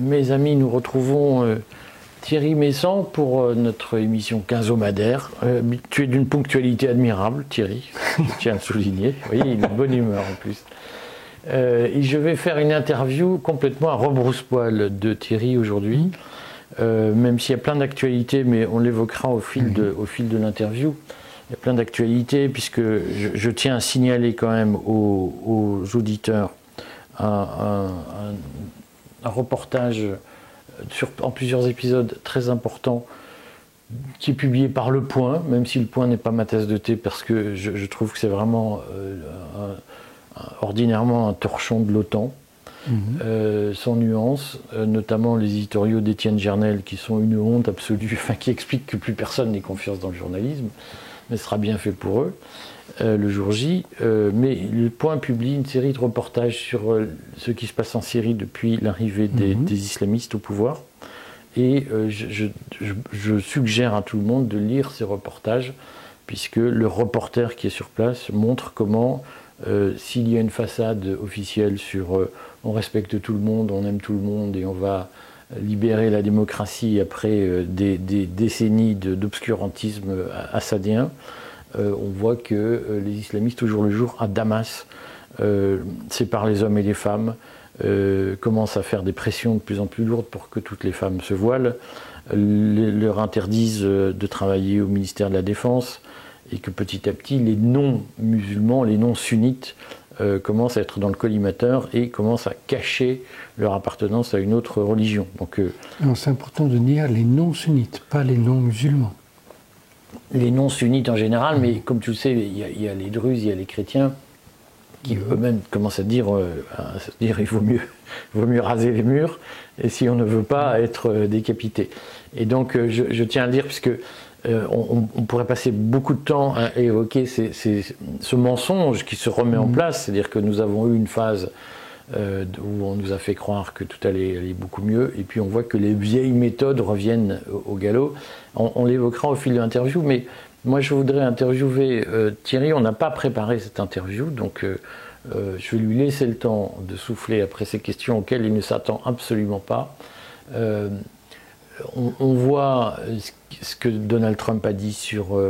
Mes amis, nous retrouvons Thierry Meyssan pour notre émission quinzomadaire. Tu es d'une ponctualité admirable, Thierry, je tiens à le souligner. Oui, il a une bonne humeur en plus. Et je vais faire une interview complètement à rebrousse-poil de Thierry aujourd'hui, même s'il y a plein d'actualités, mais on l'évoquera au fil de l'interview. Il y a plein d'actualités, puisque je tiens à signaler quand même aux auditeurs un reportage en plusieurs épisodes très important qui est publié par Le Point, même si Le Point n'est pas ma tasse de thé, parce que je trouve que c'est vraiment ordinairement un torchon de l'OTAN, sans nuance, notamment les éditoriaux d'Étienne Gernel qui sont une honte absolue, qui expliquent que plus personne n'ait confiance dans le journalisme, mais ce sera bien fait pour eux le jour J. Mais Le Point publie une série de reportages sur ce qui se passe en Syrie depuis l'arrivée des islamistes au pouvoir. Et je suggère à tout le monde de lire ces reportages, puisque le reporter qui est sur place montre comment, s'il y a une façade officielle sur on respecte tout le monde, on aime tout le monde et on va libérer la démocratie après des décennies d'obscurantisme assadien, on voit que les islamistes au jour le jour à Damas séparent les hommes et les femmes, commencent à faire des pressions de plus en plus lourdes pour que toutes les femmes se voilent, leur interdisent de travailler au ministère de la Défense, et que petit à petit les non-musulmans, les non-sunnites commencent à être dans le collimateur et commencent à cacher leur appartenance à une autre religion. Donc, c'est important de dire les non-sunnites, pas les non-musulmans. Les non-sunnites en général, mais comme tu le sais, il y a les druzes, il y a les chrétiens qui eux-mêmes commencent à dire il vaut mieux raser les murs, et si on ne veut pas être décapité. Et donc je tiens à le dire, puisque on pourrait passer beaucoup de temps à évoquer ce mensonge qui se remet en place, c'est-à-dire que nous avons eu une phase où on nous a fait croire que tout allait beaucoup mieux, et puis on voit que les vieilles méthodes reviennent au galop. On l'évoquera au fil de l'interview, mais moi je voudrais interviewer Thierry. On n'a pas préparé cette interview, donc je vais lui laisser le temps de souffler après ces questions auxquelles il ne s'attend absolument pas. On voit ce que Donald Trump a dit sur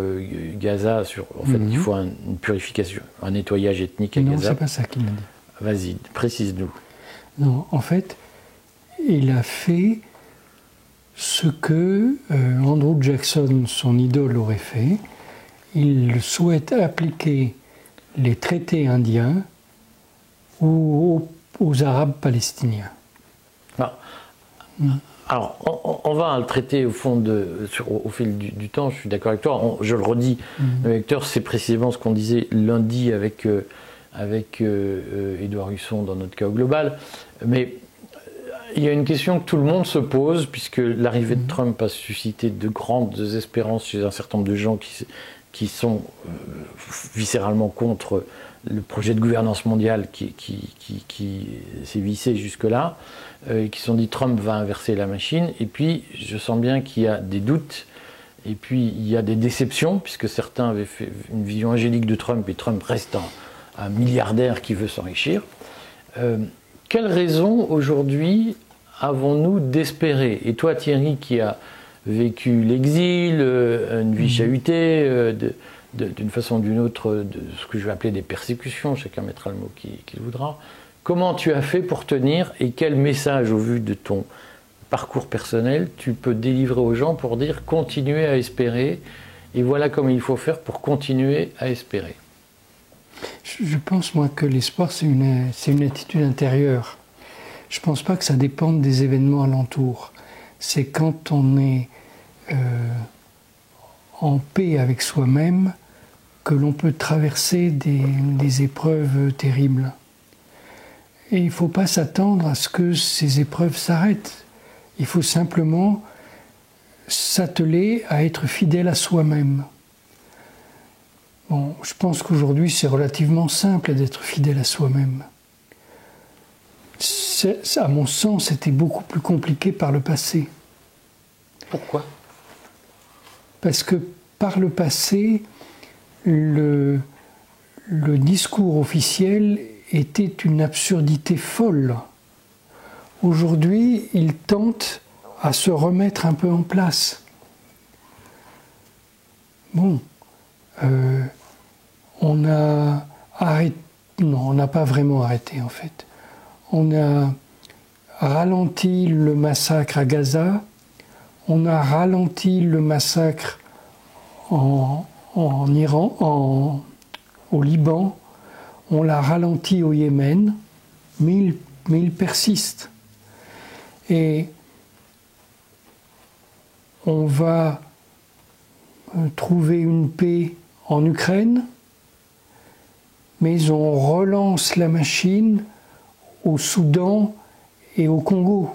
Gaza, en fait il faut une purification, un nettoyage ethnique à Gaza. Non, c'est pas ça qu'il a dit. Vas-y, précise-nous. Non, en fait, il a fait ce que Andrew Jackson, son idole, aurait fait. Il souhaite appliquer les traités indiens aux Arabes palestiniens. Alors, on va le traiter au fil du temps, je suis d'accord avec toi. Je le redis, le lecteur, c'est précisément ce qu'on disait lundi avec Édouard Husson dans notre chaos global. Mais il y a une question que tout le monde se pose, puisque l'arrivée de Trump a suscité de grandes espérances chez un certain nombre de gens qui sont viscéralement contre le projet de gouvernance mondiale qui s'est vissé jusque-là, et qui se sont dit Trump va inverser la machine. Et puis, je sens bien qu'il y a des doutes, et puis il y a des déceptions, puisque certains avaient fait une vision angélique de Trump, et Trump reste un milliardaire qui veut s'enrichir. Quelle raison aujourd'hui avons-nous d'espérer? Et toi, Thierry, qui a vécu l'exil, une vie chahutée, d'une façon ou d'une autre, de ce que je vais appeler des persécutions, chacun mettra le mot qu'il voudra, comment tu as fait pour tenir, et quel message, au vu de ton parcours personnel, tu peux délivrer aux gens pour dire continuez à espérer, et voilà comment il faut faire pour continuer à espérer? Je pense, moi, que l'espoir, c'est une attitude intérieure. Je ne pense pas que ça dépende des événements alentours. C'est quand on est en paix avec soi-même que l'on peut traverser des épreuves terribles. Et il ne faut pas s'attendre à ce que ces épreuves s'arrêtent. Il faut simplement s'atteler à être fidèle à soi-même. Bon, je pense qu'aujourd'hui, c'est relativement simple d'être fidèle à soi-même. À mon sens, c'était beaucoup plus compliqué par le passé. Pourquoi? Parce que par le passé, le discours officiel était une absurdité folle. aujourd'hui, ils tentent à se remettre un peu en place. Bon, on a arrêté, non, on n'a pas vraiment arrêté en fait. On a ralenti le massacre à Gaza, on a ralenti le massacre en Iran, au Liban, on l'a ralenti au Yémen, mais il persiste. Et on va trouver une paix en Ukraine, mais on relance la machine au Soudan et au Congo.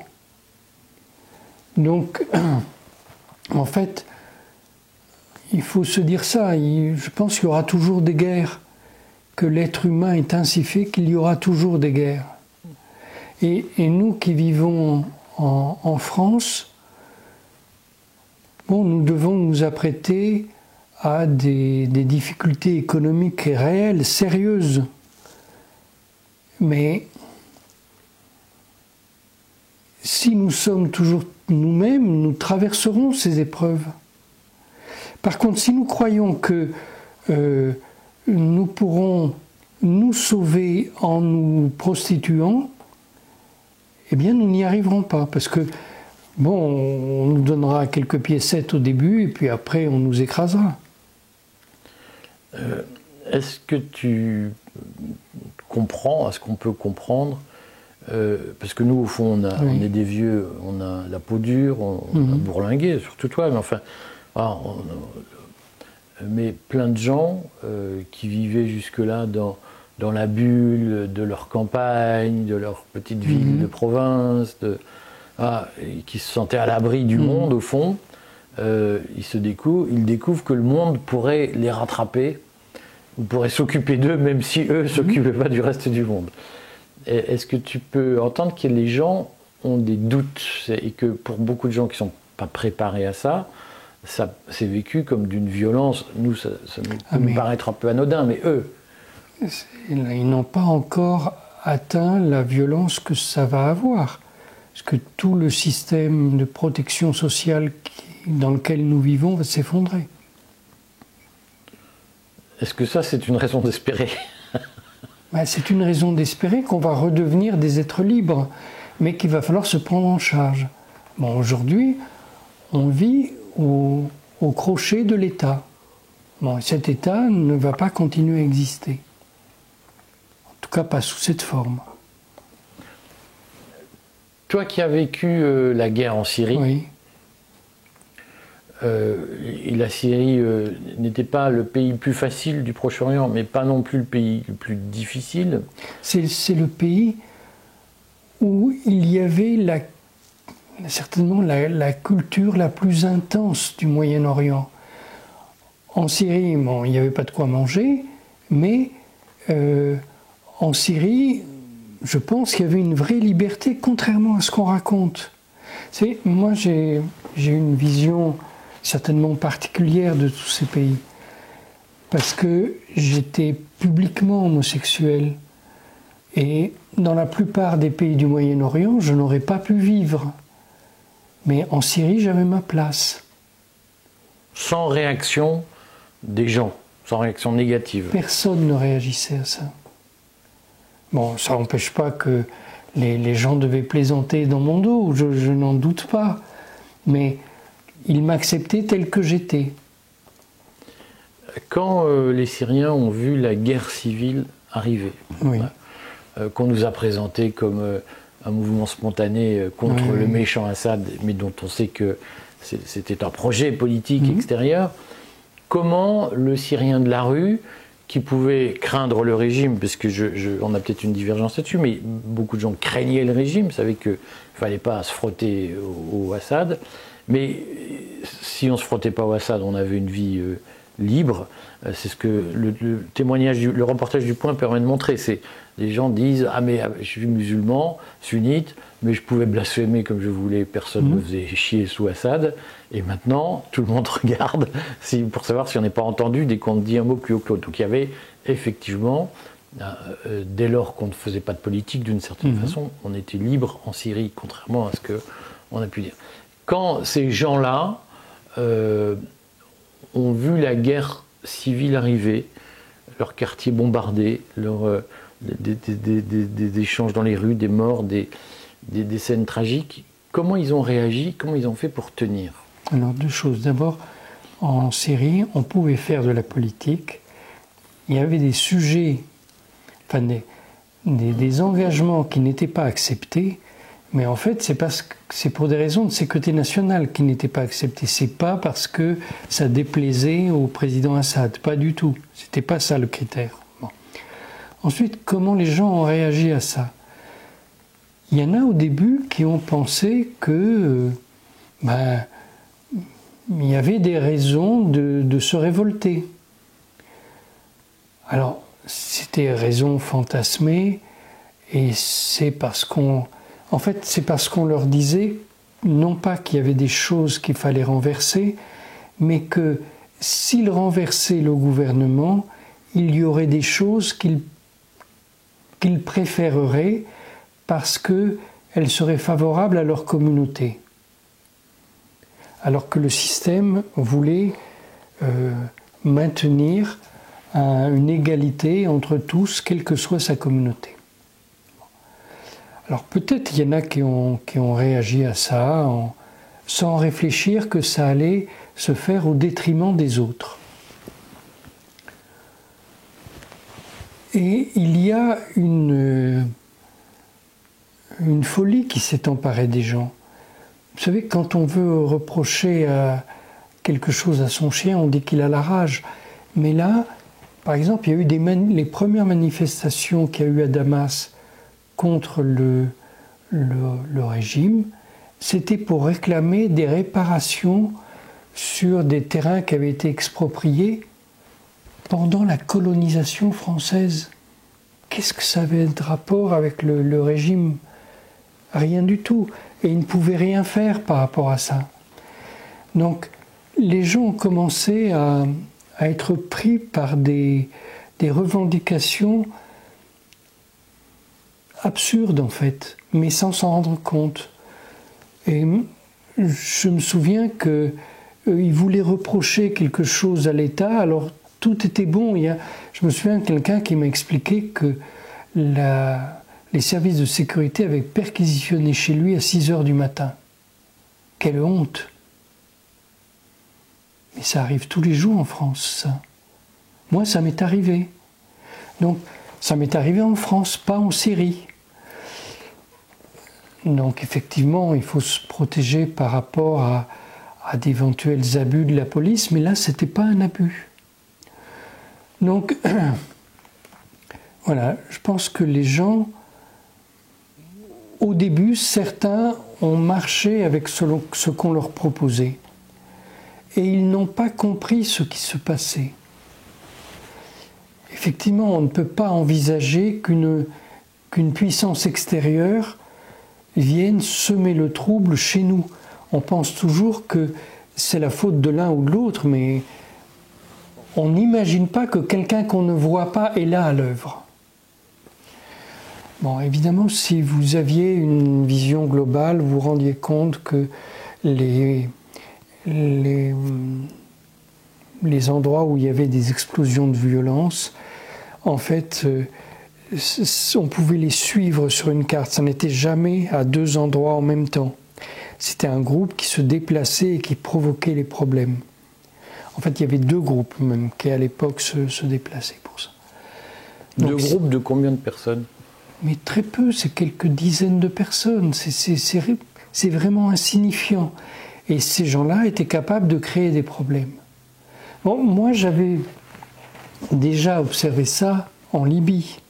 Donc, en fait, il faut se dire ça. Je pense qu'il y aura toujours des guerres, que l'être humain est ainsi fait qu'il y aura toujours des guerres. Et nous qui vivons en France, bon, nous devons nous apprêter à des difficultés économiques réelles, sérieuses. Mais si nous sommes toujours nous-mêmes, nous traverserons ces épreuves. Par contre, si nous croyons que nous pourrons nous sauver en nous prostituant, eh bien nous n'y arriverons pas, parce que bon, on nous donnera quelques piécettes au début, et puis après on nous écrasera. Est-ce que tu comprends, est-ce qu'on peut comprendre, parce que nous au fond on est des vieux, on a la peau dure, on a bourlingué, surtout toi, mais enfin, mais plein de gens qui vivaient jusque-là dans la bulle de leur campagne, de leur petite ville de province, et qui se sentaient à l'abri du monde au fond, ils découvrent que le monde pourrait les rattraper, ou pourrait s'occuper d'eux, même si eux ne s'occupaient pas du reste du monde. Est-ce que tu peux entendre que les gens ont des doutes, et que pour beaucoup de gens qui ne sont pas préparés à ça, c'est vécu comme d'une violence. Nous, ça nous paraître un peu anodin, mais eux... Ils n'ont pas encore atteint la violence que ça va avoir. Parce que tout le système de protection sociale dans lequel nous vivons va s'effondrer. Est-ce que ça, c'est une raison d'espérer? C'est une raison d'espérer qu'on va redevenir des êtres libres, mais qu'il va falloir se prendre en charge. Bon, aujourd'hui, on vit au crochet de l'État. Bon, cet État ne va pas continuer à exister. En tout cas, pas sous cette forme. Toi qui as vécu la guerre en Syrie, oui. Et la Syrie n'était pas le pays le plus facile du Proche-Orient, mais pas non plus le pays le plus difficile. C'est le pays où il y avait certainement la culture la plus intense du Moyen-Orient. En Syrie, bon, il n'y avait pas de quoi manger, mais en Syrie, je pense qu'il y avait une vraie liberté, contrairement à ce qu'on raconte. Moi, j'ai une vision certainement particulière de tous ces pays, parce que j'étais publiquement homosexuel, et dans la plupart des pays du Moyen-Orient, je n'aurais pas pu vivre. Mais en Syrie, j'avais ma place. Sans réaction des gens, sans réaction négative. Personne ne réagissait à ça. Bon, ça n'empêche pas que les gens devaient plaisanter dans mon dos, je n'en doute pas. Mais ils m'acceptaient tel que j'étais. Quand les Syriens ont vu la guerre civile arriver, qu'on nous a présenté comme un mouvement spontané contre le méchant Assad, mais dont on sait que c'était un projet politique extérieur, comment le Syrien de la rue, qui pouvait craindre le régime, parce que on a peut-être une divergence là-dessus, mais beaucoup de gens craignaient le régime, savaient qu'il ne fallait pas se frotter au Assad, mais si on ne se frottait pas au Assad, on avait une vie libre. C'est ce que le témoignage, le reportage du Point permet de montrer. Les gens disent « Ah mais je suis musulman, sunnite, mais je pouvais blasphémer comme je voulais, personne ne me faisait chier sous Assad. Et maintenant, tout le monde regarde pour savoir si on n'est pas entendu dès qu'on dit un mot plus haut que l'autre. » Donc il y avait effectivement Dès lors qu'on ne faisait pas de politique, d'une certaine façon, on était libre en Syrie, contrairement à ce qu'on a pu dire. Quand ces gens-là ont vu la guerre civile arriver, leur quartier bombardé, des échanges dans les rues, des morts, des scènes tragiques, comment ils ont réagi, comment ils ont fait pour tenir? Alors, deux choses. D'abord, en Syrie, on pouvait faire de la politique. Il y avait des sujets, enfin des engagements qui n'étaient pas acceptés, mais en fait, c'est pour des raisons de sécurité nationale qui n'étaient pas acceptés. C'est pas parce que ça déplaisait au président Assad, pas du tout. C'était pas ça le critère. Bon. Ensuite, comment les gens ont réagi à ça? Il y en a au début qui ont pensé que il y avait des raisons de se révolter. Alors, c'était raison fantasmée, et c'est parce qu'on leur disait, non pas qu'il y avait des choses qu'il fallait renverser, mais que s'ils renversaient le gouvernement, il y aurait des choses qu'ils préféreraient parce qu'elles seraient favorables à leur communauté. Alors que le système voulait maintenir une égalité entre tous, quelle que soit sa communauté. Alors peut-être il y en a qui ont réagi à ça sans réfléchir que ça allait se faire au détriment des autres. Et il y a une folie qui s'est emparée des gens. Vous savez, quand on veut reprocher quelque chose à son chien, on dit qu'il a la rage. Mais là, par exemple, il y a eu les premières manifestations qu'il y a eu à Damas contre le régime, c'était pour réclamer des réparations sur des terrains qui avaient été expropriés pendant la colonisation française. Qu'est-ce que ça avait de rapport avec le régime? Rien du tout. Et ils ne pouvaient rien faire par rapport à ça. Donc, les gens ont commencé à être pris par des revendications absurdes, en fait, mais sans s'en rendre compte. Et je me souviens qu'ils voulaient reprocher quelque chose à l'État, alors tout était bon. Je me souviens de quelqu'un qui m'a expliqué que les services de sécurité avaient perquisitionné chez lui à 6 heures du matin. Quelle honte! Mais ça arrive tous les jours en France, ça. Moi, ça m'est arrivé. Donc, ça m'est arrivé en France, pas en Syrie. Donc, effectivement, il faut se protéger par rapport à d'éventuels abus de la police, mais là, c'était pas un abus. Donc, voilà, je pense que les gens, au début, certains ont marché avec ce qu'on leur proposait. Et ils n'ont pas compris ce qui se passait. Effectivement, on ne peut pas envisager qu'une puissance extérieure vienne semer le trouble chez nous. On pense toujours que c'est la faute de l'un ou de l'autre, mais on n'imagine pas que quelqu'un qu'on ne voit pas est là à l'œuvre. Bon, évidemment, si vous aviez une vision globale, vous vous rendiez compte que les endroits où il y avait des explosions de violence, en fait, on pouvait les suivre sur une carte. Ça n'était jamais à 2 endroits en même temps. C'était un groupe qui se déplaçait et qui provoquait les problèmes. En fait, il y avait 2 groupes même qui, à l'époque, se déplaçaient pour ça. Donc, 2 groupes de combien de personnes? Mais très peu, c'est quelques dizaines de personnes. C'est vraiment insignifiant. Et ces gens-là étaient capables de créer des problèmes. Bon, moi, j'avais déjà observé ça en Libye.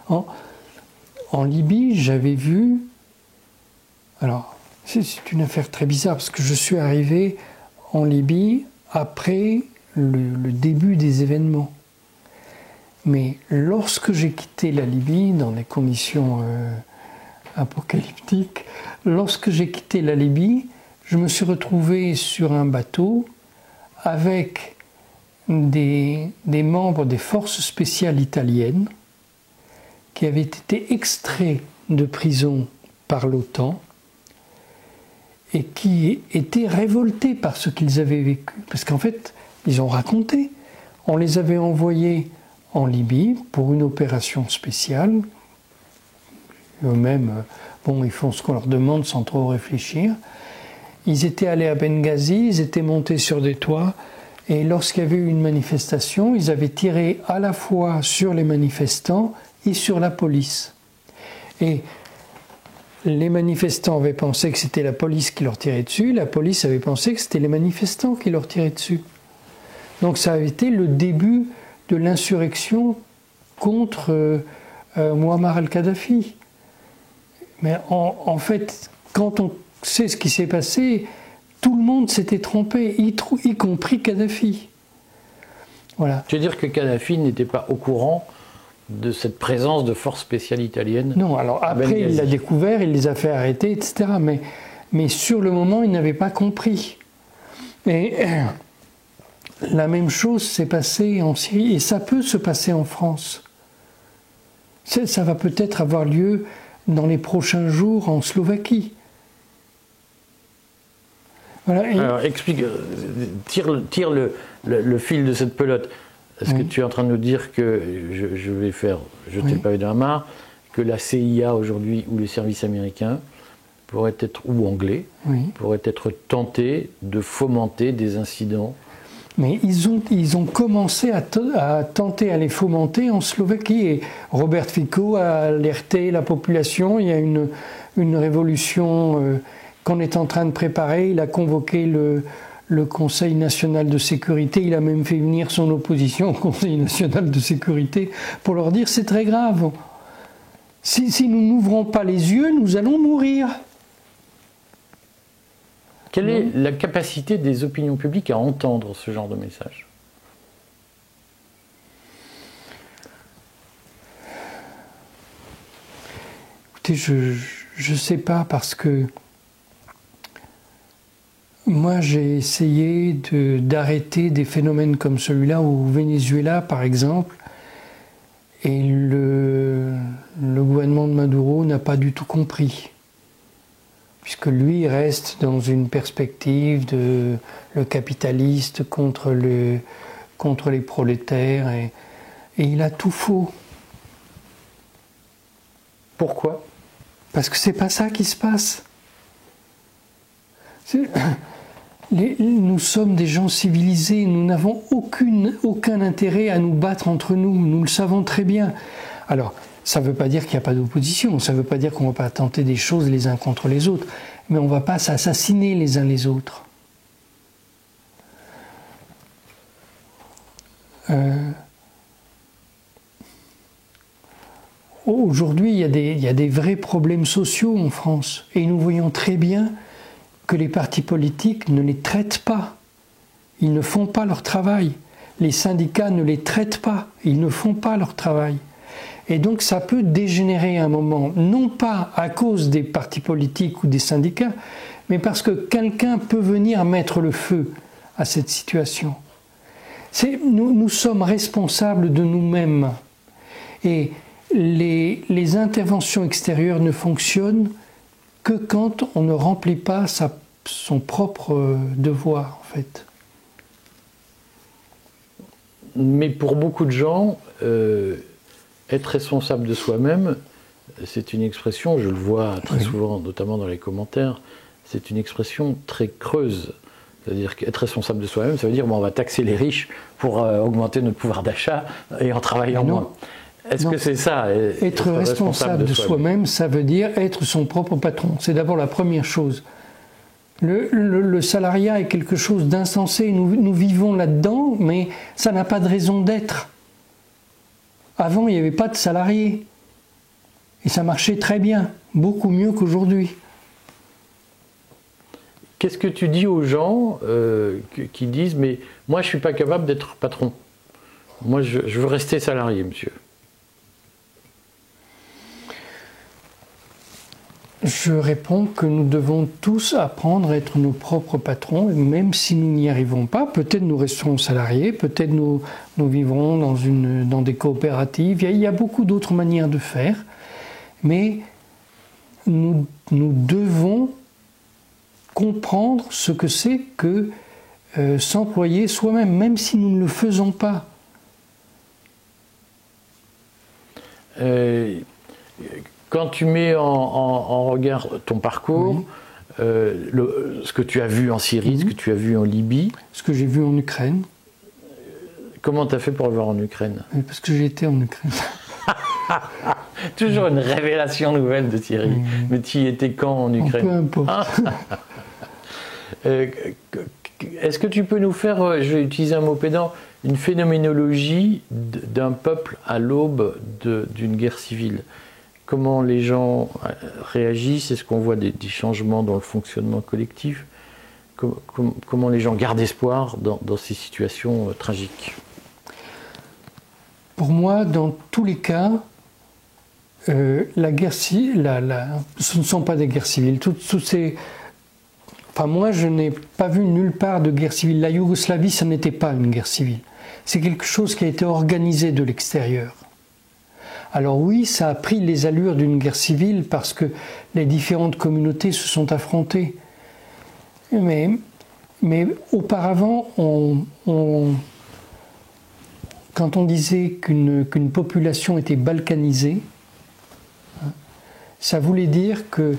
En Libye, j'avais vu... Alors, c'est une affaire très bizarre, parce que je suis arrivé en Libye après le début des événements. Mais lorsque j'ai quitté la Libye, dans des conditions apocalyptiques, lorsque j'ai quitté la Libye, je me suis retrouvé sur un bateau avec des membres des forces spéciales italiennes qui avaient été extraits de prison par l'OTAN et qui étaient révoltés par ce qu'ils avaient vécu. Parce qu'en fait, ils ont raconté, on les avait envoyés en Libye pour une opération spéciale. Eux-mêmes, bon, ils font ce qu'on leur demande sans trop réfléchir. Ils étaient allés à Benghazi, ils étaient montés sur des toits, et lorsqu'il y avait eu une manifestation, ils avaient tiré à la fois sur les manifestants et sur la police. Et les manifestants avaient pensé que c'était la police qui leur tirait dessus, la police avait pensé que c'était les manifestants qui leur tiraient dessus. Donc ça avait été le début de l'insurrection contre Muammar al-Kadhafi. Mais en fait, quand on sait ce qui s'est passé, tout le monde s'était trompé, y compris Kadhafi. Voilà. Tu veux dire que Kadhafi n'était pas au courant de cette présence de forces spéciales italiennes? Non, alors après il l'a découvert, il les a fait arrêter, etc. Mais sur le moment, il n'avait pas compris. Et la même chose s'est passée en Syrie, et ça peut se passer en France. Ça va peut-être avoir lieu dans les prochains jours en Slovaquie. Voilà. Alors explique, tire le fil de cette pelote. Est-ce que tu es en train de nous dire que, je vais faire jeter le pavé dans la mare, que la CIA aujourd'hui, ou les services américains, pourraient être, ou anglais, pourraient être tentés de fomenter des incidents? Mais ils ont commencé à tenter à les fomenter en Slovaquie. Et Robert Fico a alerté la population. Il y a une révolution qu'on est en train de préparer. Il a convoqué le Conseil national de sécurité. Il a même fait venir son opposition au Conseil national de sécurité pour leur dire c'est très grave. Si nous n'ouvrons pas les yeux, nous allons mourir. Quelle est la capacité des opinions publiques à entendre ce genre de message? Écoutez, je ne sais pas, parce que moi j'ai essayé d'arrêter des phénomènes comme celui-là au Venezuela par exemple, et le gouvernement de Maduro n'a pas du tout compris. Puisque lui reste dans une perspective de le capitaliste contre les prolétaires, et il a tout faux. Pourquoi? Parce que c'est pas ça qui se passe. Nous sommes des gens civilisés, nous n'avons aucun intérêt à nous battre entre nous, nous le savons très bien. Alors, ça ne veut pas dire qu'il n'y a pas d'opposition, ça ne veut pas dire qu'on ne va pas tenter des choses les uns contre les autres, mais on ne va pas s'assassiner les uns les autres. Aujourd'hui, il y a des vrais problèmes sociaux en France, et nous voyons très bien que les partis politiques ne les traitent pas. Ils ne font pas leur travail. Les syndicats ne les traitent pas. Ils ne font pas leur travail. Et donc ça peut dégénérer à un moment, non pas à cause des partis politiques ou des syndicats, mais parce que quelqu'un peut venir mettre le feu à cette situation. Nous sommes responsables de nous-mêmes. Et les interventions extérieures ne fonctionnent que quand on ne remplit pas son propre devoir, en fait. Mais pour beaucoup de gens, être responsable de soi-même, c'est une expression, je le vois très souvent, notamment dans les commentaires, c'est une expression très creuse. C'est-à-dire qu'être responsable de soi-même, ça veut dire bon, on va taxer les riches pour augmenter notre pouvoir d'achat et en travaillant moins. Est-ce que c'est ça, être responsable de soi-même, ça veut dire être son propre patron. C'est d'abord la première chose. Le salariat est quelque chose d'insensé. Nous vivons là-dedans, mais ça n'a pas de raison d'être. Avant, il n'y avait pas de salariés. Et ça marchait très bien, beaucoup mieux qu'aujourd'hui. Qu'est-ce que tu dis aux gens qui disent « mais moi je ne suis pas capable d'être patron. Moi je veux rester salarié, monsieur ». Je réponds que nous devons tous apprendre à être nos propres patrons, et même si nous n'y arrivons pas, peut-être nous resterons salariés, peut-être nous vivrons dans des coopératives. Il y a beaucoup d'autres manières de faire, mais nous devons comprendre ce que c'est que s'employer soi-même, même si nous ne le faisons pas. Quand tu mets en regard ton parcours, oui. Ce que tu as vu en Syrie, ce que tu as vu en Libye, ce que j'ai vu en Ukraine. Comment tu as fait pour le voir en Ukraine? Parce que j'ai été en Ukraine. Toujours une révélation nouvelle de Thierry. Mais tu y étais quand en Ukraine? Peu importe. Est-ce que tu peux nous faire, je vais utiliser un mot pédant, une phénoménologie d'un peuple à l'aube d'une guerre civile? Comment les gens réagissent? Est-ce qu'on voit des changements dans le fonctionnement collectif? Comment les gens gardent espoir dans ces situations tragiques? Pour moi, dans tous les cas, la guerre civile, ce ne sont pas des guerres civiles. Enfin, moi, je n'ai pas vu nulle part de guerre civile. La Yougoslavie, ça n'était pas une guerre civile. C'est quelque chose qui a été organisé de l'extérieur. Alors oui, ça a pris les allures d'une guerre civile parce que les différentes communautés se sont affrontées. Mais auparavant, quand on disait qu'une population était balkanisée, ça voulait dire que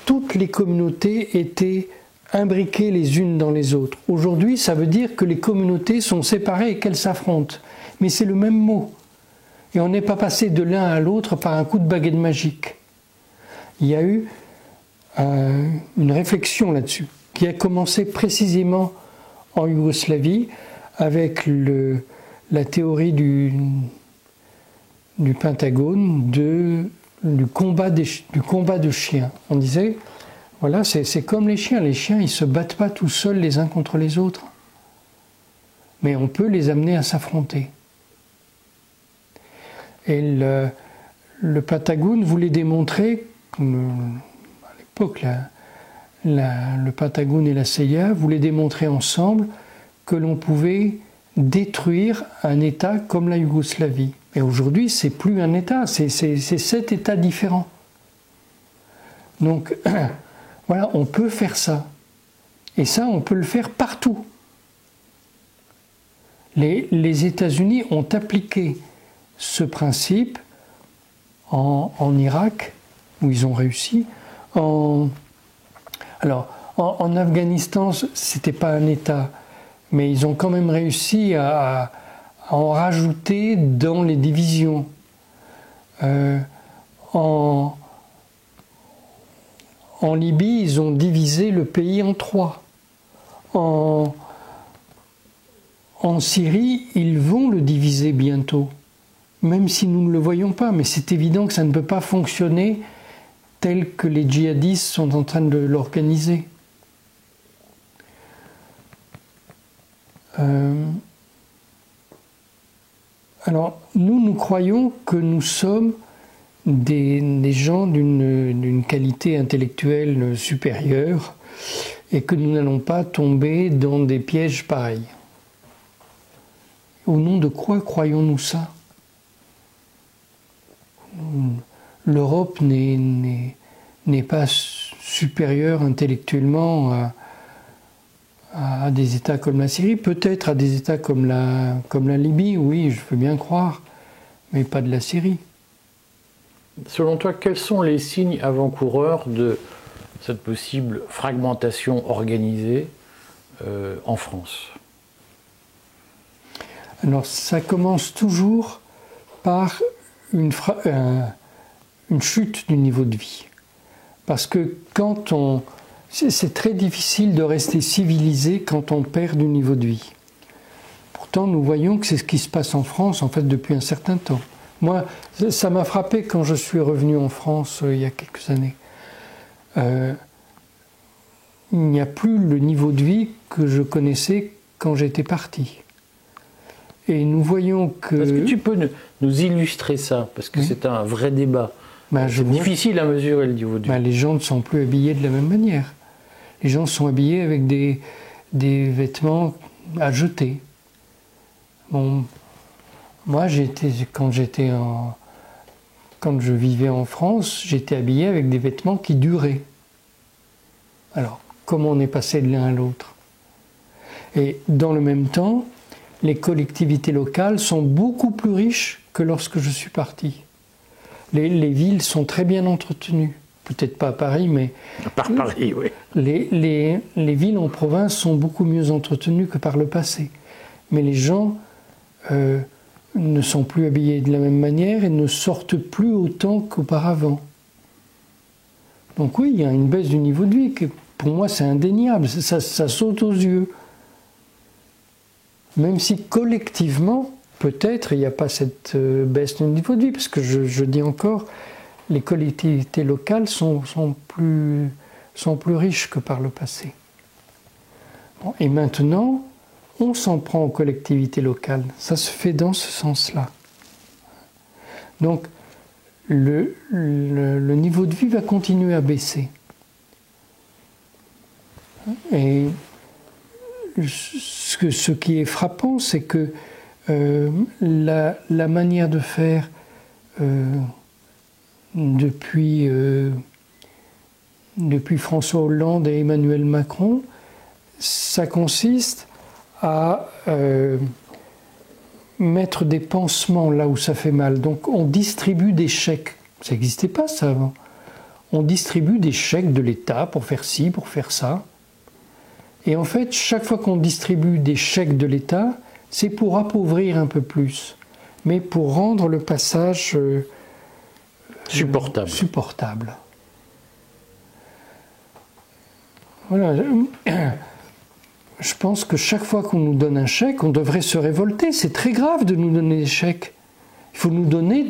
toutes les communautés étaient imbriquées les unes dans les autres. Aujourd'hui, ça veut dire que les communautés sont séparées et qu'elles s'affrontent. Mais c'est le même mot. Et on n'est pas passé de l'un à l'autre par un coup de baguette magique. Il y a eu une réflexion là-dessus, qui a commencé précisément en Yougoslavie avec la théorie du Pentagone du combat de chiens. On disait, voilà, c'est comme les chiens ils ne se battent pas tout seuls les uns contre les autres. Mais on peut les amener à s'affronter. Et le Pentagone voulait démontrer, à l'époque, le Pentagone et la CIA voulaient démontrer ensemble que l'on pouvait détruire un État comme la Yougoslavie. Et aujourd'hui, c'est plus un État, c'est 7 États différents. Donc, voilà, on peut faire ça. Et ça, on peut le faire partout. Les États-Unis ont appliqué ce principe en Irak, où ils ont réussi. En Afghanistan, c'était pas un État, mais ils ont quand même réussi à en rajouter dans les divisions. En Libye, ils ont divisé le pays en 3. En Syrie, ils vont le diviser bientôt. Même si nous ne le voyons pas, mais c'est évident que ça ne peut pas fonctionner tel que les djihadistes sont en train de l'organiser. Alors, nous croyons que nous sommes des gens d'une qualité intellectuelle supérieure et que nous n'allons pas tomber dans des pièges pareils. Au nom de quoi croyons-nous ça ? L'Europe n'est pas supérieure intellectuellement à des États comme la Syrie, peut-être à des États comme la Libye, oui, je veux bien croire, mais pas de la Syrie. Selon toi, quels sont les signes avant-coureurs de cette possible fragmentation organisée en France? Alors, ça commence toujours par une chute du niveau de vie. Parce que c'est très difficile de rester civilisé quand on perd du niveau de vie. Pourtant, nous voyons que c'est ce qui se passe en France, en fait, depuis un certain temps. Moi, ça m'a frappé quand je suis revenu en France il y a quelques années. Il n'y a plus le niveau de vie que je connaissais quand j'étais parti. Et nous voyons que... Est-ce que tu peux nous illustrer ça? Parce que c'est un vrai débat C'est difficile à mesurer le niveau de vie. Les gens ne sont plus habillés de la même manière. Les gens sont habillés avec des vêtements à jeter. Bon, moi, quand je vivais en France, j'étais habillé avec des vêtements qui duraient. Alors, comment on est passé de l'un à l'autre? Et dans le même temps, les collectivités locales sont beaucoup plus riches que lorsque je suis parti. Les villes sont très bien entretenues. Peut-être pas à Paris, mais... À part Paris, oui. Les villes en province sont beaucoup mieux entretenues que par le passé. Mais les gens ne sont plus habillés de la même manière et ne sortent plus autant qu'auparavant. Donc oui, il y a une baisse du niveau de vie. Pour moi, c'est indéniable. Ça saute aux yeux. Même si collectivement, peut-être, il n'y a pas cette baisse du niveau de vie. Parce que je dis encore... les collectivités locales sont plus riches que par le passé. Bon, et maintenant, on s'en prend aux collectivités locales. Ça se fait dans ce sens-là. Donc, le niveau de vie va continuer à baisser. Et ce qui est frappant, c'est que la manière de faire... Depuis François Hollande et Emmanuel Macron, ça consiste à mettre des pansements là où ça fait mal. Donc on distribue des chèques. Ça n'existait pas ça avant. On distribue des chèques de l'État pour faire ci, pour faire ça. Et en fait, chaque fois qu'on distribue des chèques de l'État, c'est pour appauvrir un peu plus, mais pour rendre le passage... supportable. Voilà. Je pense que chaque fois qu'on nous donne un chèque, on devrait se révolter. C'est très grave de nous donner des chèques. Il faut nous donner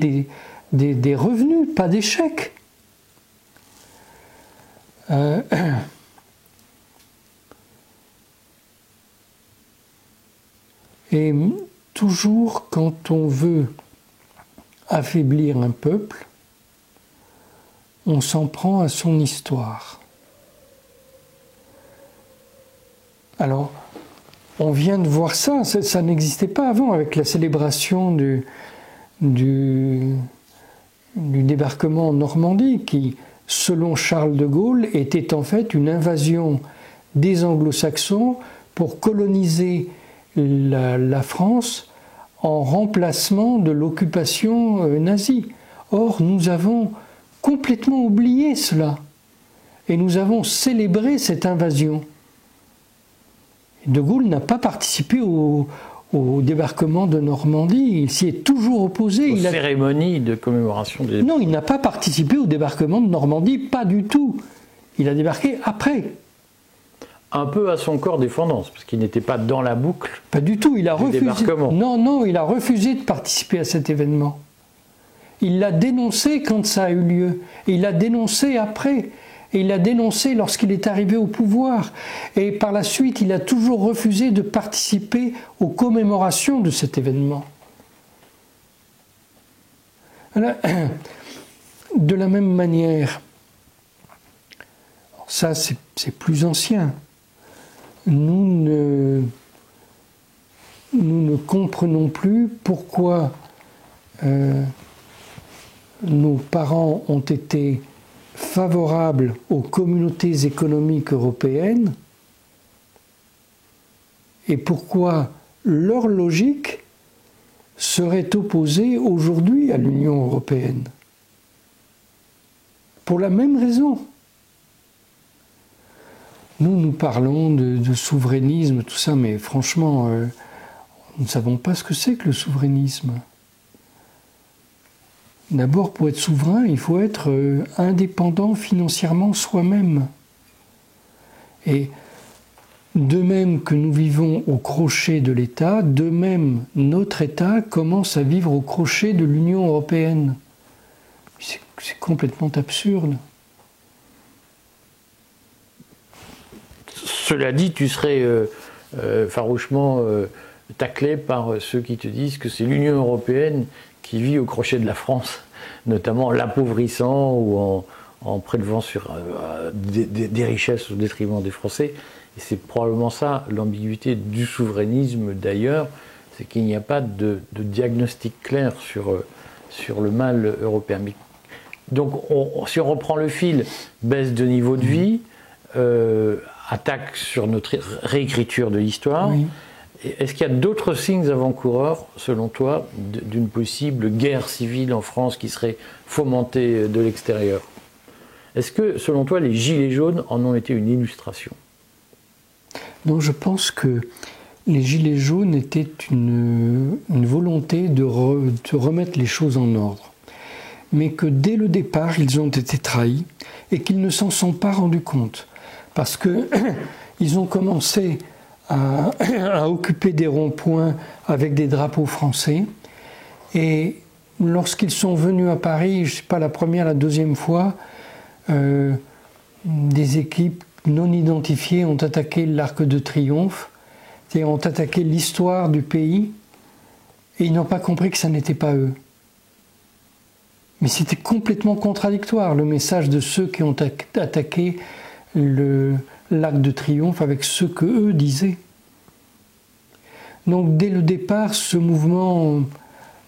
des revenus, pas des chèques. Et toujours quand on veut affaiblir un peuple, on s'en prend à son histoire. Alors, on vient de voir ça, ça n'existait pas avant avec la célébration du débarquement en Normandie, qui, selon Charles de Gaulle, était en fait une invasion des Anglo-Saxons pour coloniser la France en remplacement de l'occupation nazie. Or, nous avons complètement oublié cela. Et nous avons célébré cette invasion. De Gaulle n'a pas participé au débarquement de Normandie. Il s'y est toujours opposé. Aux cérémonies de commémoration des... Non, il n'a pas participé au débarquement de Normandie, pas du tout. Il a débarqué après. Un peu à son corps défendance, parce qu'il n'était pas dans la boucle. Pas du tout, il a refusé. Débarquement. Non, il a refusé de participer à cet événement. Il l'a dénoncé quand ça a eu lieu. Et il l'a dénoncé après. Et il l'a dénoncé lorsqu'il est arrivé au pouvoir. Et par la suite, il a toujours refusé de participer aux commémorations de cet événement. Voilà. De la même manière, ça c'est plus ancien, nous ne comprenons plus pourquoi nos parents ont été favorables aux communautés économiques européennes et pourquoi leur logique serait opposée aujourd'hui à l'Union européenne. Pour la même raison. Nous parlons de souverainisme, tout ça, mais franchement, nous ne savons pas ce que c'est que le souverainisme. D'abord, pour être souverain, il faut être indépendant financièrement soi-même. Et de même que nous vivons au crochet de l'État, de même notre État commence à vivre au crochet de l'Union européenne. C'est complètement absurde. Cela dit, tu serais farouchement taclé par ceux qui te disent que c'est l'Union européenne qui vit au crochet de la France. notamment en l'appauvrissant ou en prélevant sur des richesses au détriment des Français. Et c'est probablement ça l'ambiguïté du souverainisme d'ailleurs, c'est qu'il n'y a pas de diagnostic clair sur le mal européen. Mais, donc si on reprend le fil, baisse de niveau de vie, attaque sur notre réécriture de l'histoire. Oui. Est-ce qu'il y a d'autres signes avant-coureurs, selon toi, d'une possible guerre civile en France qui serait fomentée de l'extérieur? Est-ce que, selon toi, les Gilets jaunes en ont été une illustration? Non, je pense que les Gilets jaunes étaient une volonté de remettre les choses en ordre. Mais que dès le départ, ils ont été trahis et qu'ils ne s'en sont pas rendus compte. Parce qu'ils ont commencé à occuper des ronds-points avec des drapeaux français. Et lorsqu'ils sont venus à Paris, je ne sais pas, la première, la deuxième fois, des équipes non identifiées ont attaqué l'Arc de Triomphe, c'est-à-dire ont attaqué l'histoire du pays, et ils n'ont pas compris que ça n'était pas eux. Mais c'était complètement contradictoire, le message de ceux qui ont attaqué l'Arc de Triomphe avec ce que eux disaient. Donc dès le départ, ce mouvement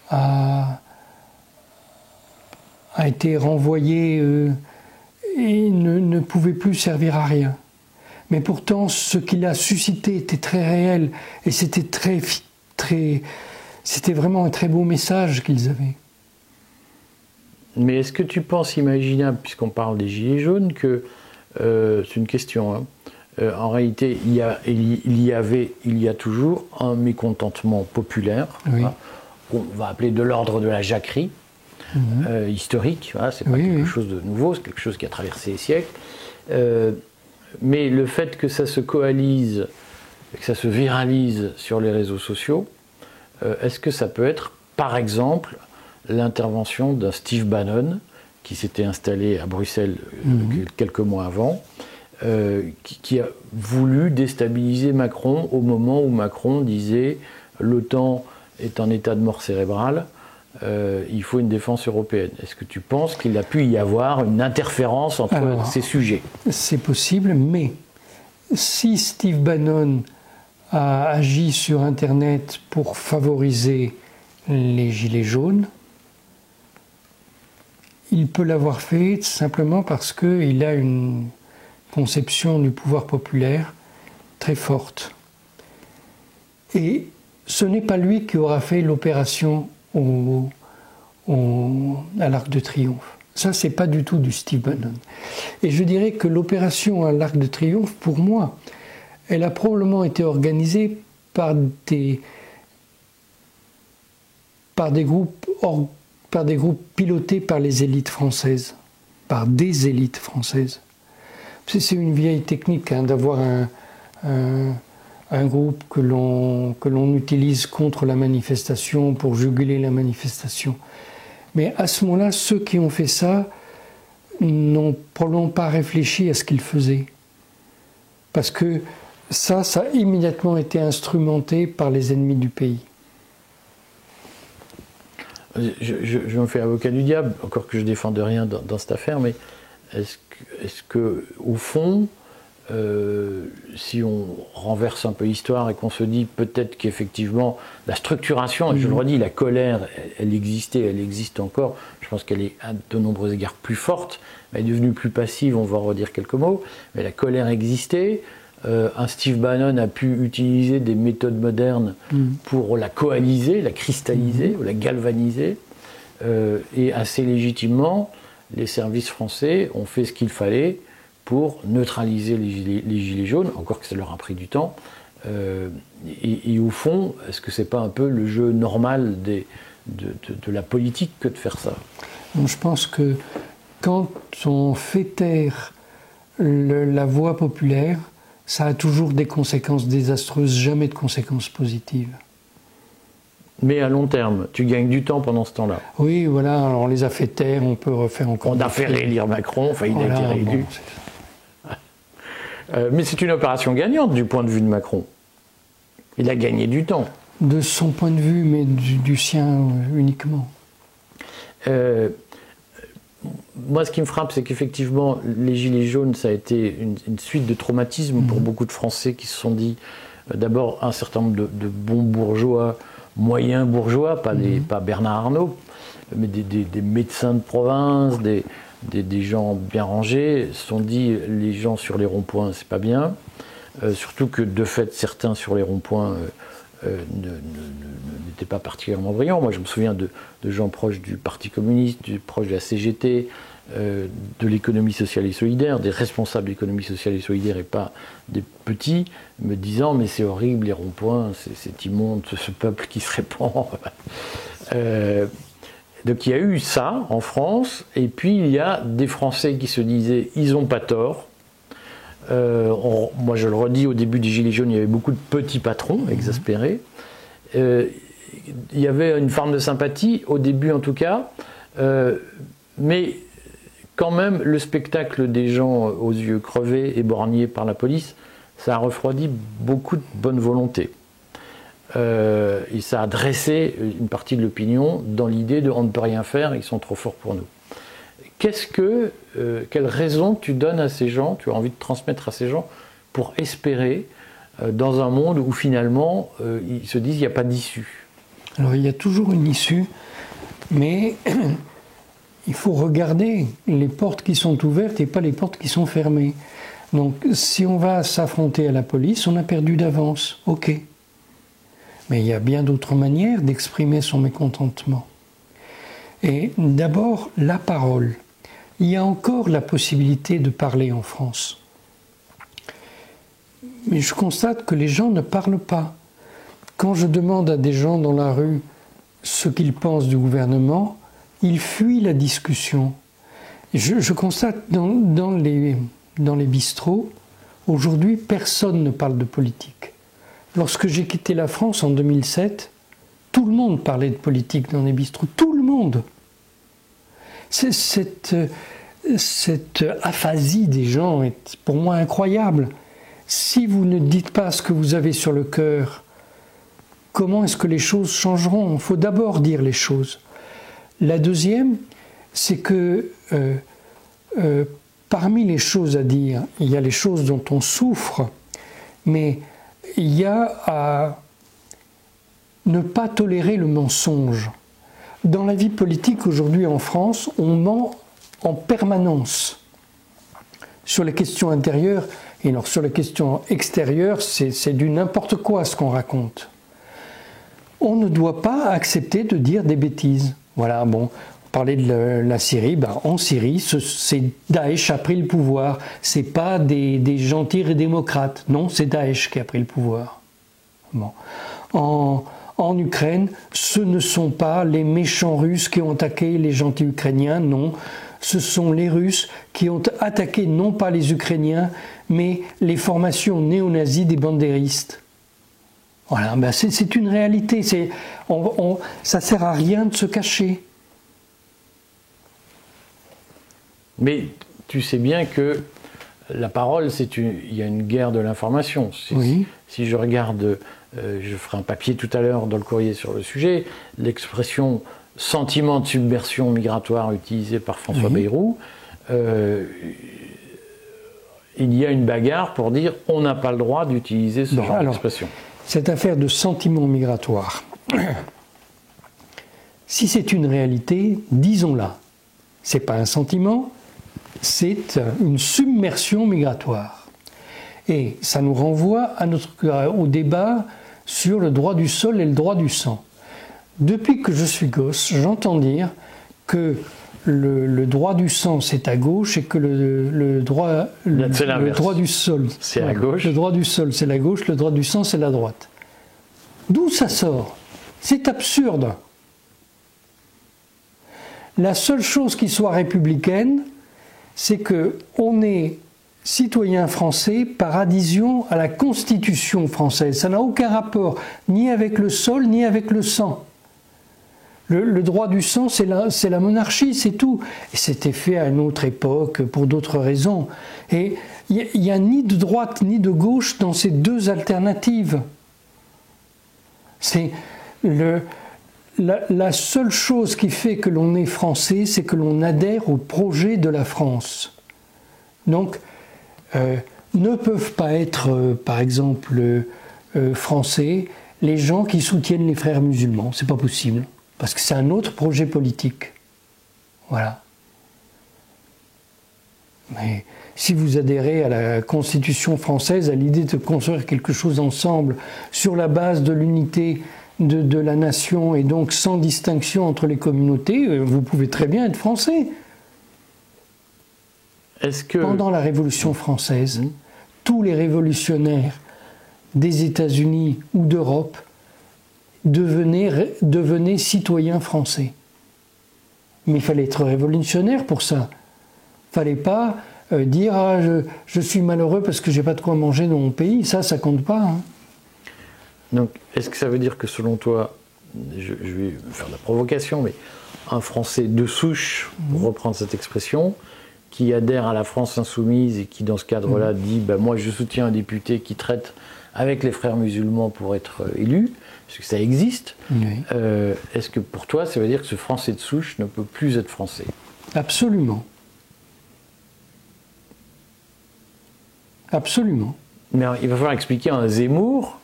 a été renvoyé et ne pouvait plus servir à rien. Mais pourtant, ce qu'il a suscité était très réel et c'était c'était vraiment un très beau message qu'ils avaient. Mais est-ce que tu penses imaginable, puisqu'on parle des Gilets jaunes, que c'est une question, hein, en réalité, il y a toujours un mécontentement populaire, oui. Hein, qu'on va appeler de l'ordre de la jacquerie, historique, voilà, c'est pas quelque chose de nouveau, c'est quelque chose qui a traversé les siècles. Mais le fait que ça se coalise, que ça se viralise sur les réseaux sociaux, est-ce que ça peut être, par exemple, l'intervention d'un Steve Bannon, qui s'était installé à Bruxelles quelques mois avant, qui a voulu déstabiliser Macron au moment où Macron disait « l'OTAN est en état de mort cérébrale, il faut une défense européenne ». Est-ce que tu penses qu'il a pu y avoir une interférence entre ces sujets? C'est possible, mais si Steve Bannon a agi sur Internet pour favoriser les Gilets jaunes, il peut l'avoir fait simplement parce qu'il a une conception du pouvoir populaire très forte. Et ce n'est pas lui qui aura fait l'opération à l'Arc de Triomphe. Ça, c'est pas du tout du Steve Bannon. Et je dirais que l'opération à l'Arc de Triomphe, pour moi, elle a probablement été organisée par des groupes pilotés par les élites françaises, par des élites françaises. C'est une vieille technique hein, d'avoir un groupe que l'on utilise contre la manifestation, pour juguler la manifestation. Mais à ce moment-là, ceux qui ont fait ça n'ont probablement pas réfléchi à ce qu'ils faisaient. Parce que ça a immédiatement été instrumenté par les ennemis du pays. Je me fais avocat du diable, encore que je ne défende rien dans cette affaire, mais est-ce que, au fond, si on renverse un peu l'histoire et qu'on se dit peut-être qu'effectivement la structuration, et je le redis, la colère, elle existait, elle existe encore, je pense qu'elle est à de nombreux égards plus forte, elle est devenue plus passive, on va en redire quelques mots, mais la colère existait. Un Steve Bannon a pu utiliser des méthodes modernes pour la coaliser, la cristalliser, ou la galvaniser, et assez légitimement, les services français ont fait ce qu'il fallait pour neutraliser les gilets jaunes, encore que ça leur a pris du temps. Et au fond, est-ce que c'est pas un peu le jeu normal de la politique que de faire ça? Je pense que quand on fait taire la voix populaire, ça a toujours des conséquences désastreuses, jamais de conséquences positives. Mais à long terme, tu gagnes du temps pendant ce temps-là. Oui, voilà, alors on les a fait taire, on peut refaire encore. On a fait réélire Macron, enfin il a été réélu. Mais c'est une opération gagnante du point de vue de Macron. Il a gagné du temps. De son point de vue, mais du sien uniquement. moi, ce qui me frappe, c'est qu'effectivement, les Gilets jaunes, ça a été une suite de traumatismes pour beaucoup de Français qui se sont dit, d'abord, un certain nombre de bons bourgeois, moyens bourgeois, pas Bernard Arnault, mais des médecins de province, des gens bien rangés, se sont dit, les gens sur les ronds-points, c'est pas bien. Surtout que, de fait, certains sur les ronds-points n'étaient pas particulièrement brillants. Moi, je me souviens de gens proches du Parti communiste, proches de la CGT, de l'économie sociale et solidaire, des responsables de l'économie sociale et solidaire et pas des petits, me disant mais c'est horrible les ronds-points, c'est immonde, ce peuple qui se répand. Donc il y a eu ça en France, et puis il y a des Français qui se disaient ils n'ont pas tort. Moi je le redis, au début des Gilets jaunes, il y avait beaucoup de petits patrons exaspérés. Il y avait une forme de sympathie, au début en tout cas, mais quand même, le spectacle des gens aux yeux crevés, éborgnés par la police, ça a refroidi beaucoup de bonne volonté. Et ça a dressé une partie de l'opinion dans l'idée de « on ne peut rien faire, ils sont trop forts pour nous ». Quelle raison tu donnes à ces gens, tu as envie de transmettre à ces gens pour espérer dans un monde où finalement ils se disent il n'y a pas d'issue? Alors il y a toujours une issue, mais il faut regarder les portes qui sont ouvertes et pas les portes qui sont fermées. Donc si on va s'affronter à la police, on a perdu d'avance, ok. Mais il y a bien d'autres manières d'exprimer son mécontentement. Et d'abord, la parole. Il y a encore la possibilité de parler en France. Mais je constate que les gens ne parlent pas. Quand je demande à des gens dans la rue ce qu'ils pensent du gouvernement, ils fuient la discussion. Je constate dans les bistrots, aujourd'hui, personne ne parle de politique. Lorsque j'ai quitté la France en 2007, tout le monde parlait de politique dans les bistrots. Tout le monde. Cette aphasie des gens est pour moi incroyable. Si vous ne dites pas ce que vous avez sur le cœur, comment est-ce que les choses changeront? Il faut d'abord dire les choses. La deuxième, c'est que parmi les choses à dire, il y a les choses dont on souffre, mais il y a à ne pas tolérer le mensonge. Dans la vie politique aujourd'hui en France, on ment en permanence. Sur les questions intérieures, et alors sur les questions extérieures, c'est du n'importe quoi ce qu'on raconte. On ne doit pas accepter de dire des bêtises. Voilà, bon, on parlait de la Syrie, en Syrie, c'est Daesh a pris le pouvoir. C'est pas des gentils et démocrates. Non, c'est Daesh qui a pris le pouvoir. Bon. En Ukraine, ce ne sont pas les méchants Russes qui ont attaqué les gentils Ukrainiens, non. Ce sont les Russes qui ont attaqué non pas les Ukrainiens, mais les formations néo-nazies des bandéristes. Voilà, c'est une réalité. Ça ne sert à rien de se cacher. Mais tu sais bien que la parole, il y a une guerre de l'information. Oui. Si je regarde, je ferai un papier tout à l'heure dans le Courrier sur le sujet, l'expression sentiment de submersion migratoire utilisée par François Bayrou, il y a une bagarre pour dire on n'a pas le droit d'utiliser ce genre d'expression. Cette affaire de sentiment migratoire, si c'est une réalité, disons-la. Ce n'est pas un sentiment, c'est une submersion migratoire. Et ça nous renvoie au débat sur le droit du sol et le droit du sang. Depuis que je suis gosse, j'entends dire que le droit du sang c'est à gauche et que le droit du sol c'est à gauche. Le droit du sol c'est la gauche, le droit du sang c'est la droite. D'où ça sort? C'est absurde. La seule chose qui soit républicaine, c'est qu'on est citoyen français par adhésion à la Constitution française. Ça n'a aucun rapport ni avec le sol ni avec le sang. Le droit du sang, c'est la monarchie, c'est tout. Et c'était fait à une autre époque, pour d'autres raisons. Et il n'y a ni de droite ni de gauche dans ces deux alternatives. la seule chose qui fait que l'on est français, c'est que l'on adhère au projet de la France. Donc, ne peuvent pas être, par exemple, français les gens qui soutiennent les frères musulmans. C'est pas possible, parce que c'est un autre projet politique. Voilà. Mais si vous adhérez à la Constitution française, à l'idée de construire quelque chose ensemble sur la base de l'unité de la nation et donc sans distinction entre les communautés, vous pouvez très bien être français. Pendant la Révolution française, tous les révolutionnaires des États-Unis ou d'Europe devenaient citoyens français. Mais il fallait être révolutionnaire pour ça. Il ne fallait pas dire « Ah, je suis malheureux parce que je n'ai pas de quoi manger dans mon pays ». Ça ne compte pas. Hein. Donc, est-ce que ça veut dire que selon toi, je vais faire de la provocation, mais un Français de souche, pour reprendre cette expression, qui adhère à la France insoumise et qui, dans ce cadre-là, dit « moi, je soutiens un député qui traite avec les frères musulmans pour être élu », parce que ça existe, est-ce que pour toi, ça veut dire que ce Français de souche ne peut plus être français? Absolument. Absolument. Mais il va falloir expliquer à un Zemmour,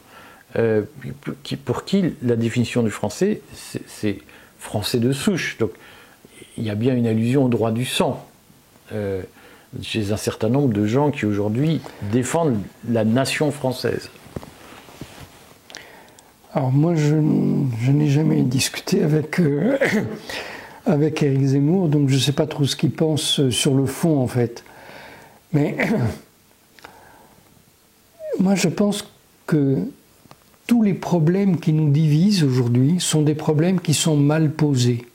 pour qui la définition du français, c'est français de souche. Donc, il y a bien une allusion au droit du sang chez un certain nombre de gens qui aujourd'hui défendent la nation française. Alors moi, je n'ai jamais discuté avec Éric Zemmour, donc je ne sais pas trop ce qu'il pense sur le fond, en fait. Mais moi, je pense que tous les problèmes qui nous divisent aujourd'hui sont des problèmes qui sont mal posés.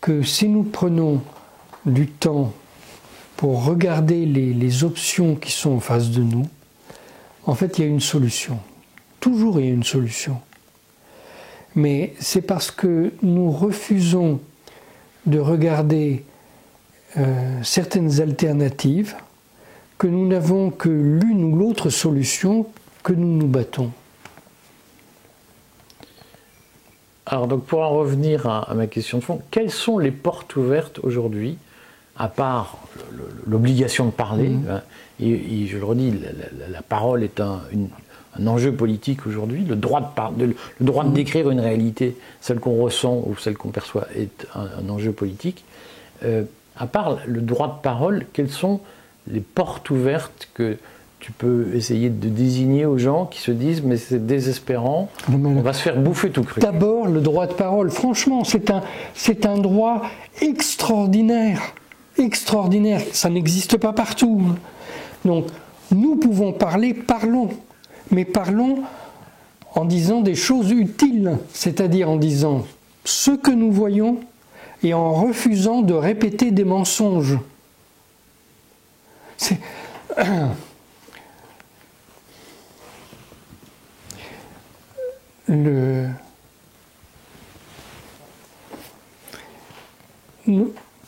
Que si nous prenons du temps pour regarder les options qui sont en face de nous, en fait, il y a une solution. Toujours il y a une solution. Mais c'est parce que nous refusons de regarder certaines alternatives que nous n'avons que l'une ou l'autre solution que nous nous battons. Alors donc pour en revenir à ma question de fond, quelles sont les portes ouvertes aujourd'hui, à part l'obligation de parler, et je le redis, la parole est un enjeu politique aujourd'hui, le droit de décrire une réalité, celle qu'on ressent ou celle qu'on perçoit, est un enjeu politique. À part le droit de parole, quelles sont les portes ouvertes que tu peux essayer de désigner aux gens qui se disent « mais c'est désespérant, on va se faire bouffer tout cru ». D'abord, le droit de parole, franchement, c'est un droit extraordinaire, extraordinaire, ça n'existe pas partout. Donc, nous pouvons parler, parlons, mais parlons en disant des choses utiles, c'est-à-dire en disant ce que nous voyons et en refusant de répéter des mensonges.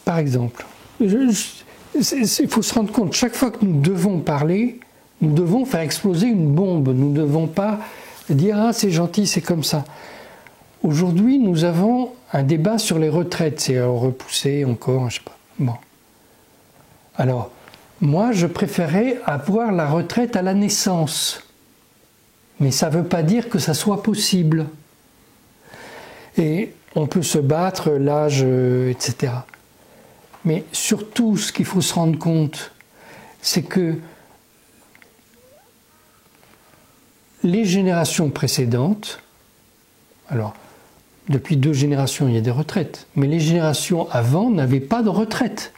Par exemple, il faut se rendre compte, chaque fois que nous devons parler, nous devons faire exploser une bombe. Nous ne devons pas dire « Ah, c'est gentil, c'est comme ça ». Aujourd'hui, nous avons un débat sur les retraites. C'est repoussé encore, je ne sais pas. Bon. Alors, moi, je préférais avoir la retraite à la naissance. Mais ça ne veut pas dire que ça soit possible. Et on peut se battre, l'âge, etc. Mais surtout, ce qu'il faut se rendre compte, c'est que les générations précédentes, alors, depuis 2 générations, il y a des retraites, mais les générations avant n'avaient pas de retraite.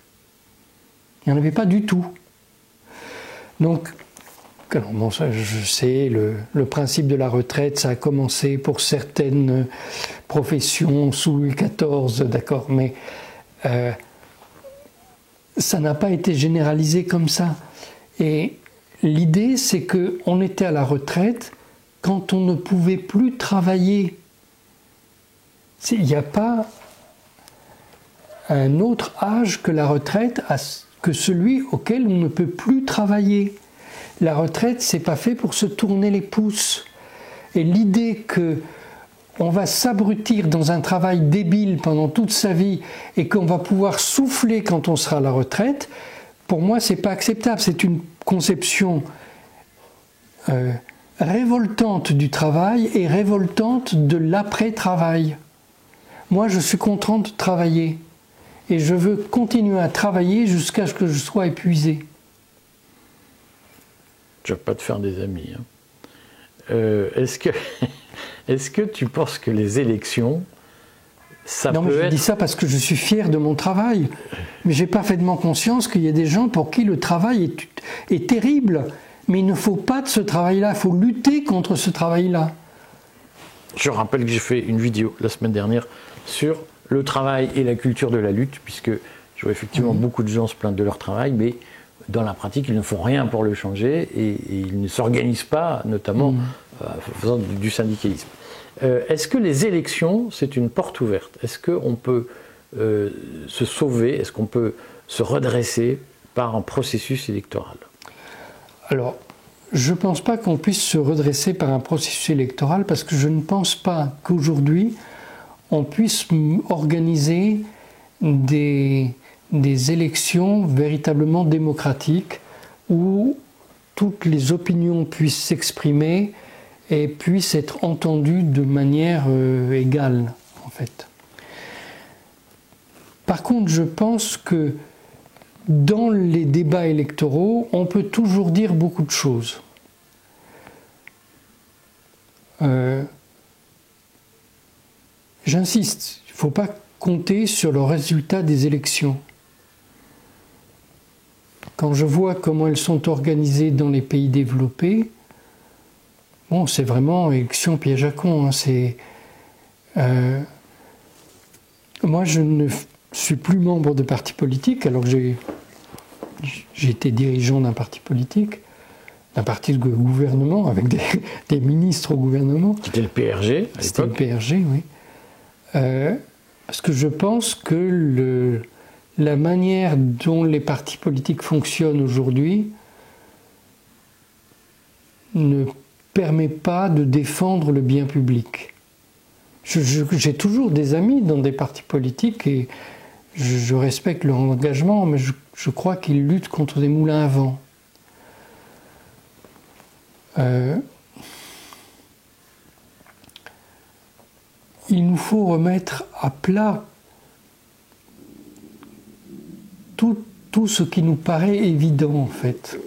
Il n'y en avait pas du tout. Donc, bon, ça, je sais, le principe de la retraite, ça a commencé pour certaines professions sous Louis XIV, d'accord, mais ça n'a pas été généralisé comme ça. Et l'idée, c'est qu'on était à la retraite quand on ne pouvait plus travailler. Il n'y a pas un autre âge que la retraite, que celui auquel on ne peut plus travailler. La retraite, c'est pas fait pour se tourner les pouces. Et l'idée que on va s'abrutir dans un travail débile pendant toute sa vie et qu'on va pouvoir souffler quand on sera à la retraite, pour moi, c'est pas acceptable. C'est une conception révoltante du travail et révoltante de l'après-travail. Moi, je suis content de travailler et je veux continuer à travailler jusqu'à ce que je sois épuisé. Je ne vais pas te faire des amis. Hein. Est-ce que tu penses que les élections, ça non, peut mais je être... dis ça parce que je suis fier de mon travail. Mais j'ai parfaitement conscience qu'il y a des gens pour qui le travail est terrible. Mais il ne faut pas de ce travail-là. Il faut lutter contre ce travail-là. Je rappelle que j'ai fait une vidéo la semaine dernière sur le travail et la culture de la lutte, puisque je vois effectivement beaucoup de gens se plaindre de leur travail, mais dans la pratique, ils ne font rien pour le changer et ils ne s'organisent pas, notamment faisant du syndicalisme. Est-ce que les élections, c'est une porte ouverte? Est-ce qu'on peut se sauver? Est-ce qu'on peut se redresser par un processus électoral? Alors, je ne pense pas qu'on puisse se redresser par un processus électoral parce que je ne pense pas qu'aujourd'hui, on puisse organiser des élections véritablement démocratiques où toutes les opinions puissent s'exprimer et puissent être entendues de manière égale, en fait. Par contre, je pense que dans les débats électoraux, on peut toujours dire beaucoup de choses. J'insiste, il ne faut pas compter sur le résultat des élections. Quand je vois comment elles sont organisées dans les pays développés, bon, c'est vraiment élection piège à con. Hein, moi, je ne suis plus membre de parti politique, alors que j'ai été dirigeant d'un parti politique, d'un parti de gouvernement, avec des ministres au gouvernement. C'était le PRG à l'époque. C'était le PRG, oui. Parce que je pense que la manière dont les partis politiques fonctionnent aujourd'hui ne permet pas de défendre le bien public. J'ai toujours des amis dans des partis politiques et je respecte leur engagement, mais je crois qu'ils luttent contre des moulins à vent. Il nous faut remettre à plat tout ce qui nous paraît évident, en fait.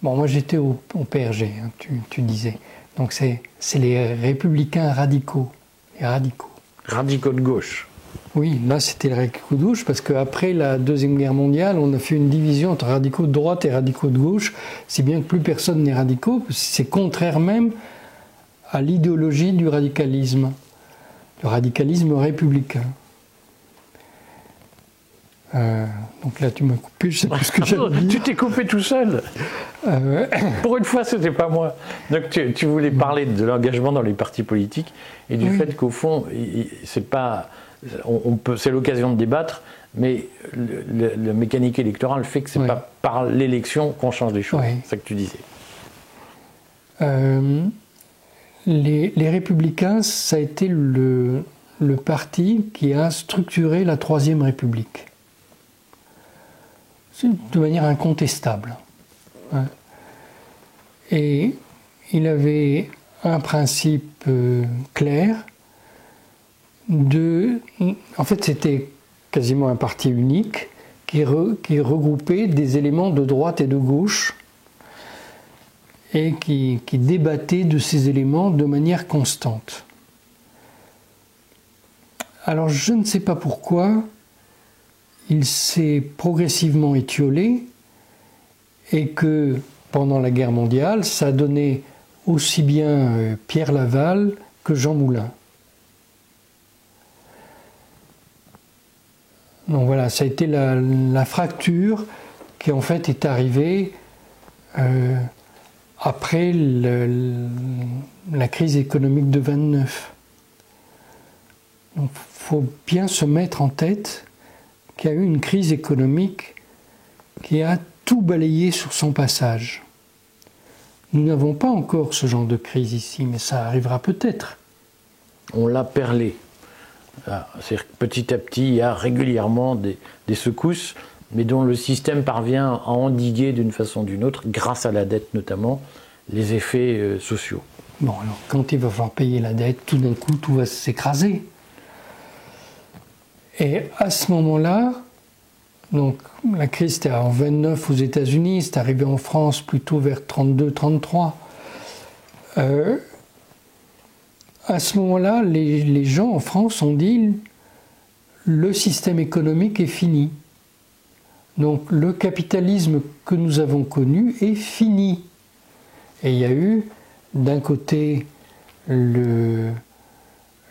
Bon, moi j'étais au PRG, hein, tu disais. Donc c'est les républicains radicaux. Les radicaux. Radicaux de gauche. Oui, là c'était les radicaux de gauche, parce qu'après la Deuxième Guerre mondiale, on a fait une division entre radicaux de droite et radicaux de gauche, si bien que plus personne n'est radicaux, parce que c'est contraire même à l'idéologie du radicalisme, le radicalisme républicain. Donc là, tu m'as coupé, je sais plus ce que j'allais dire. Tu t'es coupé tout seul. Pour une fois, c'était pas moi. Donc tu voulais parler de l'engagement dans les partis politiques et du fait qu'au fond, c'est pas, c'est l'occasion de débattre, mais la mécanique électorale fait que c'est pas par l'élection qu'on change les choses. C'est ça que tu disais. Les Républicains, ça a été le parti qui a structuré la Troisième République. C'est de manière incontestable. Et il avait un principe clair en fait, c'était quasiment un parti unique qui regroupait des éléments de droite et de gauche et qui débattait de ces éléments de manière constante. Alors je ne sais pas pourquoi il s'est progressivement étiolé et que pendant la guerre mondiale, ça a donné aussi bien Pierre Laval que Jean Moulin. Donc voilà, ça a été la fracture qui en fait est arrivée après la crise économique de 29. Donc il faut bien se mettre en tête qu'il y a eu une crise économique qui a tout balayé sur son passage. Nous n'avons pas encore ce genre de crise ici, mais ça arrivera peut-être. On l'a perlé. C'est-à-dire que petit à petit, il y a régulièrement des secousses, mais dont le système parvient à endiguer d'une façon ou d'une autre, grâce à la dette notamment, les effets sociaux. Bon, alors quand il va falloir payer la dette, tout d'un coup, tout va s'écraser. Et à ce moment-là, donc la crise était en 29 aux États-Unis, c'est arrivé en France plutôt vers 32-33. À ce moment-là, les gens en France ont dit le système économique est fini. Donc le capitalisme que nous avons connu est fini. Et il y a eu d'un côté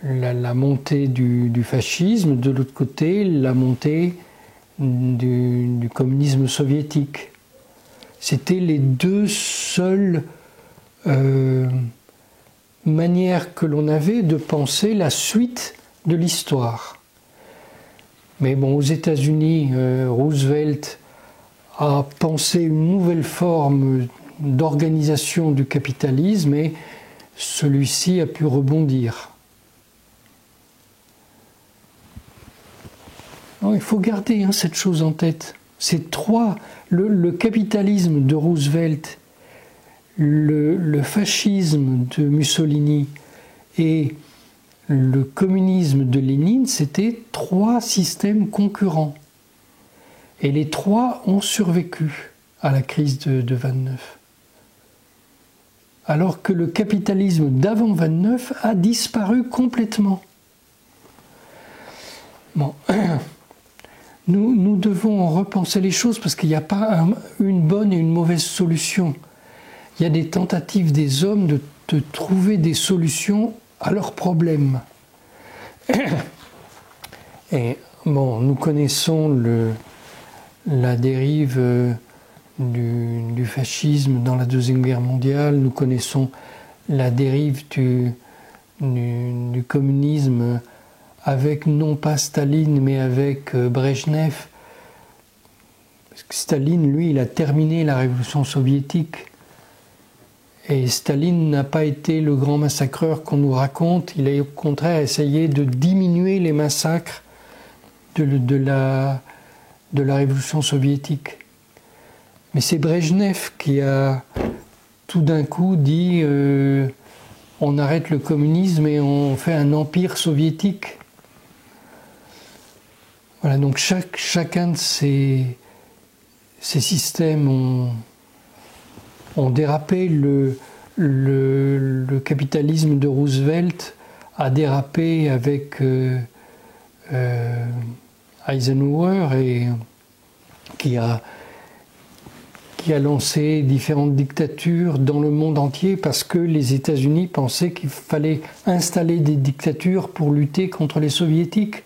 la montée du fascisme, de l'autre côté la montée du communisme soviétique. C'était les deux seules manières que l'on avait de penser la suite de l'histoire. Mais bon, aux États-Unis, Roosevelt a pensé une nouvelle forme d'organisation du capitalisme et celui-ci a pu rebondir. Alors, il faut garder cette chose en tête. Ces trois, le capitalisme de Roosevelt, le fascisme de Mussolini et le communisme de Lénine, c'était trois systèmes concurrents. Et les trois ont survécu à la crise de 29. Alors que le capitalisme d'avant 29 a disparu complètement. Bon, nous devons repenser les choses parce qu'il n'y a pas une bonne et une mauvaise solution. Il y a des tentatives des hommes de trouver des solutions à leurs problèmes. Et bon, nous connaissons la dérive du fascisme dans la Deuxième Guerre mondiale, nous connaissons la dérive du communisme avec non pas Staline mais avec Brejnev. Parce que Staline, lui, il a terminé la révolution soviétique. Et Staline n'a pas été le grand massacreur qu'on nous raconte, il a au contraire essayé de diminuer les massacres de la révolution soviétique. Mais c'est Brejnev qui a tout d'un coup dit on arrête le communisme et on fait un empire soviétique. Voilà, donc chacun de ces systèmes ont dérapé. Le capitalisme de Roosevelt a dérapé avec Eisenhower et qui a lancé différentes dictatures dans le monde entier parce que les États-Unis pensaient qu'il fallait installer des dictatures pour lutter contre les soviétiques.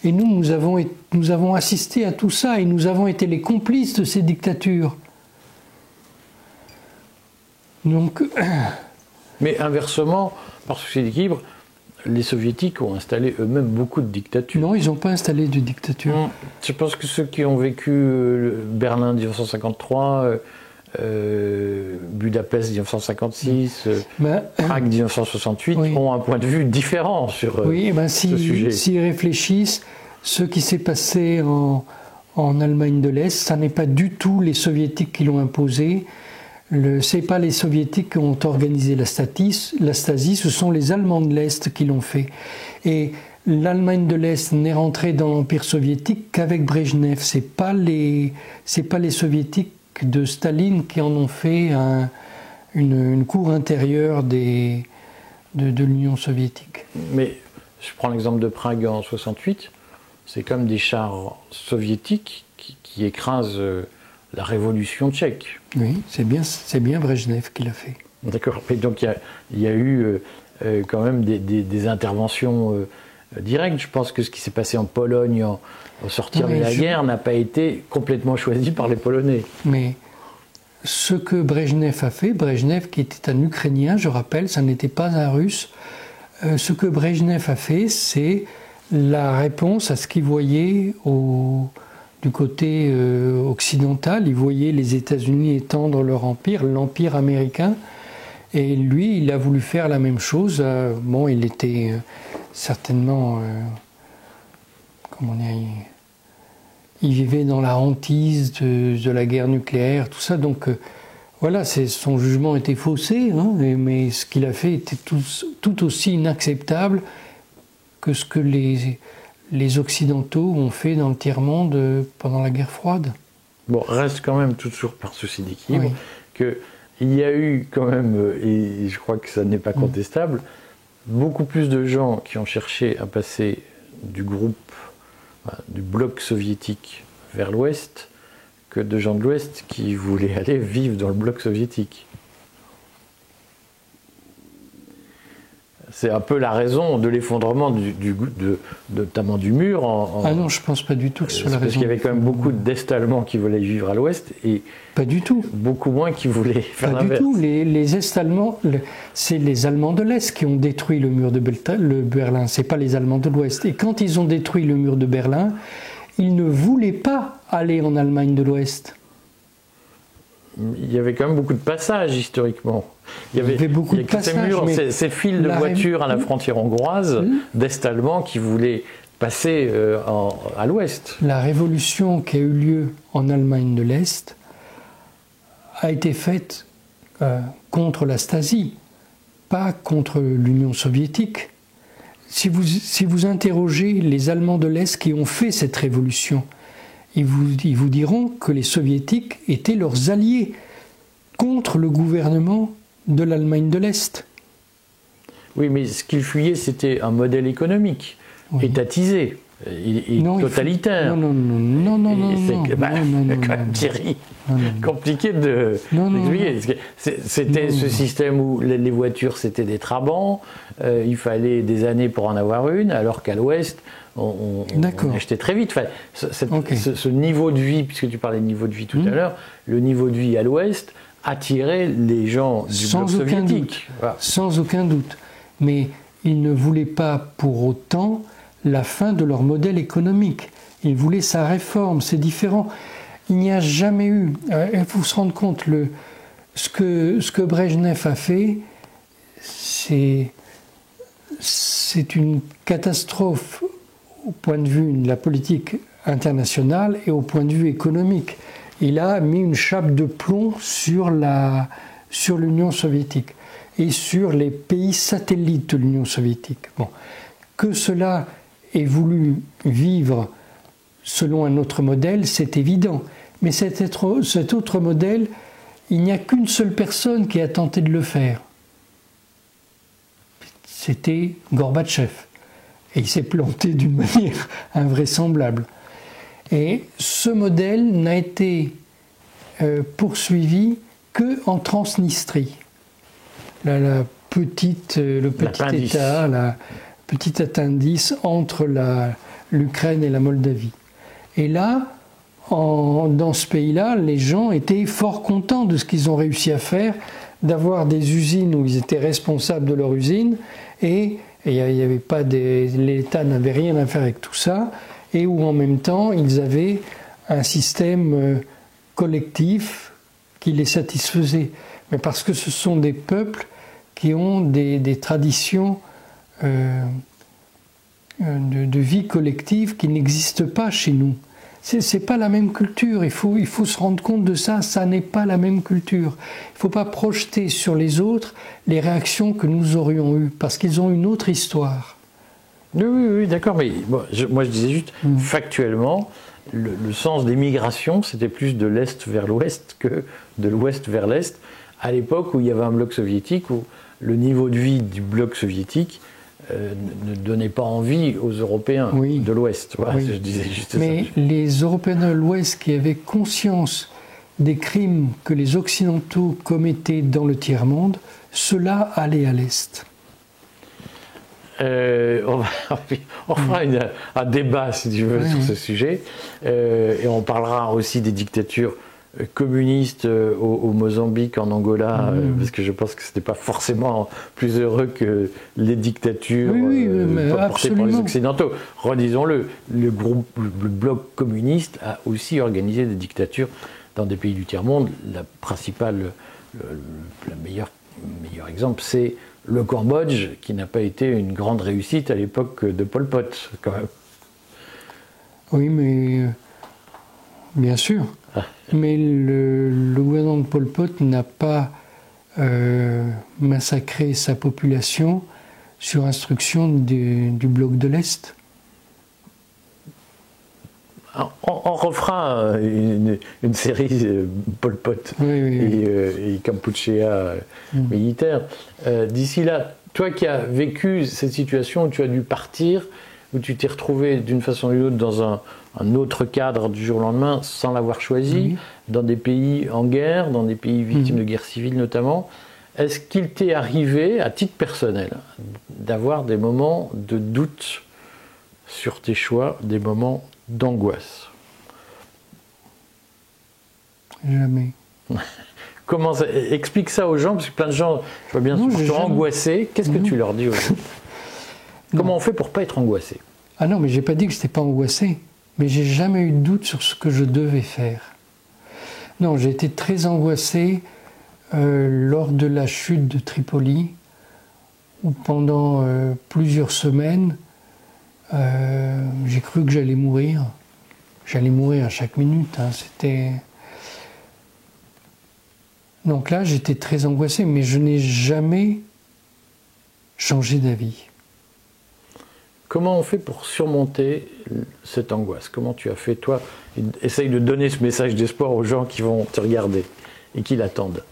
Et nous avons assisté à tout ça et nous avons été les complices de ces dictatures. Donc, mais inversement, par souci d'équilibre, les soviétiques ont installé eux-mêmes beaucoup de dictatures. Non, ils n'ont pas installé de dictature. Je pense que ceux qui ont vécu Berlin 1953, Budapest 1956, Prague 1968 ont un point de vue différent sur ce sujet. S'ils réfléchissent, ce qui s'est passé en Allemagne de l'Est, ça n'est pas du tout les soviétiques qui l'ont imposé. Ce n'est pas les soviétiques qui ont organisé la Stasi, ce sont les Allemands de l'Est qui l'ont fait. Et l'Allemagne de l'Est n'est rentrée dans l'Empire soviétique qu'avec Brejnev. Ce n'est pas les soviétiques de Staline qui en ont fait une cour intérieure de l'Union soviétique. Mais je prends l'exemple de Prague en 68, c'est comme des chars soviétiques qui écrasent la révolution tchèque. Oui, c'est bien Brejnev qui l'a fait. D'accord. Et donc il y a eu quand même des interventions directes. Je pense que ce qui s'est passé en Pologne au sortir de la guerre n'a pas été complètement choisi par les Polonais. Mais ce que Brejnev a fait, Brejnev qui était un Ukrainien, je rappelle, ça n'était pas un Russe, ce que Brejnev a fait, c'est la réponse à ce qu'il voyait du côté occidental. Ils voyaient les États-Unis étendre leur empire, l'empire américain. Et lui, il a voulu faire la même chose. Bon, il était certainement... comment dire, il vivait dans la hantise de la guerre nucléaire, tout ça. Donc, voilà, son jugement était faussé, hein, mais ce qu'il a fait était tout aussi inacceptable que ce que les Occidentaux ont fait dans le tiers-monde pendant la guerre froide. Bon, reste quand même toujours par souci d'équilibre qu'il y a eu quand même, et je crois que ça n'est pas contestable, beaucoup plus de gens qui ont cherché à passer du bloc soviétique vers l'Ouest que de gens de l'Ouest qui voulaient aller vivre dans le bloc soviétique. C'est un peu la raison de l'effondrement notamment du mur. Ah non, je ne pense pas du tout que ce soit la raison. Parce qu'il y avait quand même beaucoup d'Est allemands qui voulaient vivre à l'Ouest et pas du tout. Beaucoup moins qui voulaient faire l'inverse. Pas du tout. Les Est allemands, c'est les Allemands de l'Est qui ont détruit le mur de Berlin. C'est pas les Allemands de l'Ouest. Et quand ils ont détruit le mur de Berlin, ils ne voulaient pas aller en Allemagne de l'Ouest. Il y avait quand même beaucoup de passages historiquement. Il y avait beaucoup de passages. Ces murs, ces fils de voitures à la frontière hongroise d'Est allemand qui voulaient passer à l'Ouest. La révolution qui a eu lieu en Allemagne de l'Est a été faite contre la Stasi, pas contre l'Union soviétique. Si vous interrogez les Allemands de l'Est qui ont fait cette révolution, ils vous diront que les Soviétiques étaient leurs alliés contre le gouvernement de l'Allemagne de l'Est. Oui, mais ce qu'ils fuyaient, c'était un modèle économique, étatisé, et totalitaire. Thierry, compliqué d'expliquer. C'était ce système où les voitures, c'était des Trabants, il fallait des années pour en avoir une, alors qu'à l'Ouest, on achetait très vite. Enfin, ce niveau de vie, puisque tu parlais de niveau de vie tout à l'heure, le niveau de vie à l'Ouest attirait les gens du bloc soviétique. Sans aucun doute. Mais ils ne voulaient pas pour autant la fin de leur modèle économique. Ils voulaient sa réforme, c'est différent. Il n'y a jamais eu... Il faut se rendre compte, ce que Brejnev a fait, c'est une catastrophe au point de vue de la politique internationale et au point de vue économique. Il a mis une chape de plomb sur l'Union soviétique et sur les pays satellites de l'Union soviétique. Bon. Que cela ait voulu vivre selon un autre modèle, c'est évident. Mais cet autre modèle, il n'y a qu'une seule personne qui a tenté de le faire. C'était Gorbatchev. Et il s'est planté d'une manière invraisemblable. Et ce modèle n'a été poursuivi qu'en Transnistrie. Le petit État, la petite indice entre l'Ukraine et la Moldavie. Et là, dans ce pays-là, les gens étaient fort contents de ce qu'ils ont réussi à faire, d'avoir des usines où ils étaient responsables de leur usine, et il y avait pas l'État n'avait rien à faire avec tout ça, et où en même temps ils avaient un système collectif qui les satisfaisait. Mais parce que ce sont des peuples qui ont des traditions de vie collective qui n'existent pas chez nous. C'est pas la même culture, il faut se rendre compte de ça, ça n'est pas la même culture. Il ne faut pas projeter sur les autres les réactions que nous aurions eues, parce qu'ils ont une autre histoire. Oui, d'accord, mais bon, moi je disais juste, factuellement, le sens des migrations, c'était plus de l'Est vers l'Ouest que de l'Ouest vers l'Est, à l'époque où il y avait un bloc soviétique, où le niveau de vie du bloc soviétique ne donnait pas envie aux Européens de l'Ouest. Voilà, je disais juste mais ça. Les Européens de l'Ouest qui avaient conscience des crimes que les Occidentaux commettaient dans le tiers-monde, ceux-là allaient à l'Est. On fera un débat, si tu veux, sur ce sujet. Et on parlera aussi des dictatures communiste au Mozambique, en Angola, parce que je pense que c'était pas forcément plus heureux que les dictatures portées par les Occidentaux. Redisons-le, le bloc communiste a aussi organisé des dictatures dans des pays du tiers-monde. La principale, le meilleur exemple, c'est le Cambodge, qui n'a pas été une grande réussite à l'époque de Pol Pot, quand même. Oui, mais bien sûr. Mais le gouvernement de Pol Pot n'a pas massacré sa population sur instruction du bloc de l'Est. On refera une série Pol Pot et Kampuchea militaire. D'ici là, toi qui as vécu cette situation où tu as dû partir, où tu t'es retrouvé d'une façon ou d'une autre dans un autre cadre du jour au lendemain sans l'avoir choisi, dans des pays en guerre, dans des pays victimes de guerre civile notamment, est-ce qu'il t'est arrivé, à titre personnel, d'avoir des moments de doute sur tes choix, des moments d'angoisse? Jamais. Comment ça, explique ça aux gens, parce que plein de gens, je vois bien, sont angoissés. Qu'est-ce que tu leur dis aux gens? Comment on fait pour ne pas être angoissé? Ah non, mais j'ai pas dit que je n'étais pas angoissé, mais j'ai jamais eu de doute sur ce que je devais faire. Non, j'ai été très angoissé lors de la chute de Tripoli, où pendant plusieurs semaines, j'ai cru que j'allais mourir. J'allais mourir à chaque minute. C'était... Donc là, j'étais très angoissé, mais je n'ai jamais changé d'avis. Comment on fait pour surmonter cette angoisse? Comment tu as fait, toi? Essaye de donner ce message d'espoir aux gens qui vont te regarder et qui l'attendent.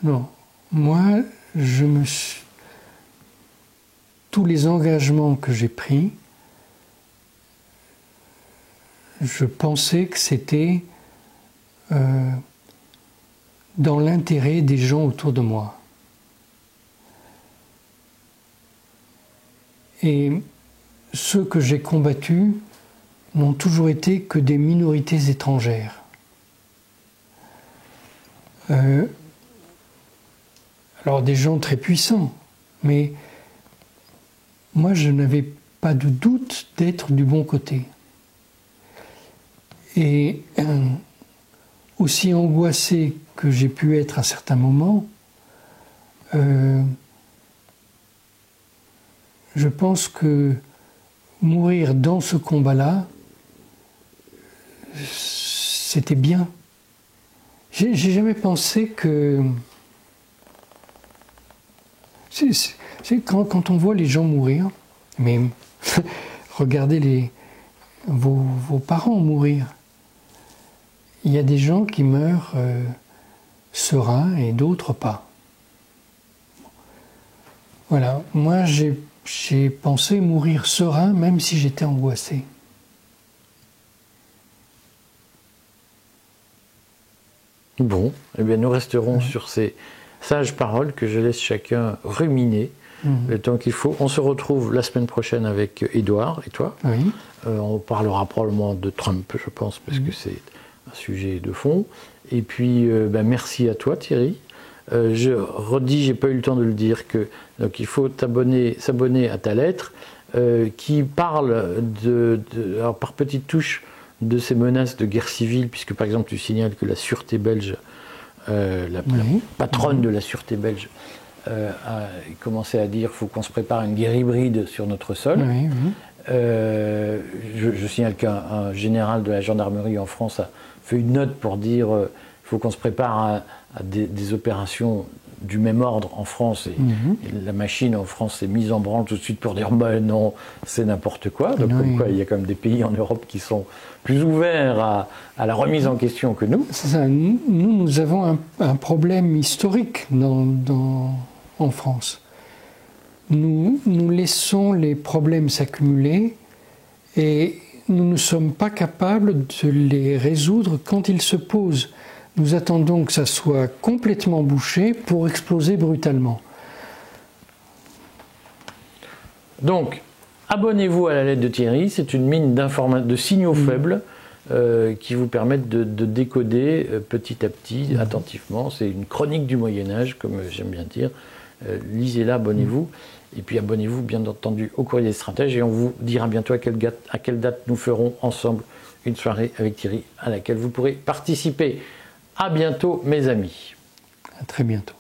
Non. Moi, tous les engagements que j'ai pris, je pensais que c'était dans l'intérêt des gens autour de moi. Et ceux que j'ai combattus n'ont toujours été que des minorités étrangères. Alors des gens très puissants, mais moi je n'avais pas de doute d'être du bon côté. Et aussi angoissé que j'ai pu être à certains moments, je pense que mourir dans ce combat-là, c'était bien. J'ai jamais pensé que... C'est quand on voit les gens mourir, mais regardez vos parents mourir. Il y a des gens qui meurent sereins et d'autres pas. Voilà, moi j'ai pensé mourir serein même si j'étais angoissé. Bon, eh bien nous resterons sur ces sages paroles que je laisse chacun ruminer le temps qu'il faut. On se retrouve la semaine prochaine avec Édouard et toi. Oui. On parlera probablement de Trump, je pense, parce que c'est un sujet de fond. Et puis, merci à toi Thierry. Je redis, j'ai pas eu le temps de le dire, donc il faut s'abonner à ta lettre qui parle alors par petites touches de ces menaces de guerre civile, puisque par exemple tu signales que la sûreté belge, la patronne de la sûreté belge, a commencé à dire qu'il faut qu'on se prépare à une guerre hybride sur notre sol. Oui. Je signale qu'un général de la gendarmerie en France a fait une note pour dire qu'il faut qu'on se prépare à des opérations du même ordre en France. Et la machine en France s'est mise en branle tout de suite pour dire non, c'est n'importe quoi. Donc comme quoi, il y a quand même des pays en Europe qui sont plus ouverts à la remise en question que nous. C'est ça. Nous avons un problème historique en France. Nous laissons les problèmes s'accumuler et nous ne sommes pas capables de les résoudre quand ils se posent. Nous attendons que ça soit complètement bouché pour exploser brutalement. Donc, Abonnez-vous à la lettre de Thierry, c'est une mine de signaux faibles qui vous permettent de décoder petit à petit, attentivement. C'est une chronique du Moyen-Âge, comme j'aime bien dire. Lisez-la, abonnez-vous. Et puis abonnez-vous, bien entendu, au Courrier des Stratèges. Et on vous dira bientôt à quelle date nous ferons ensemble une soirée avec Thierry à laquelle vous pourrez participer. À bientôt, mes amis. À très bientôt.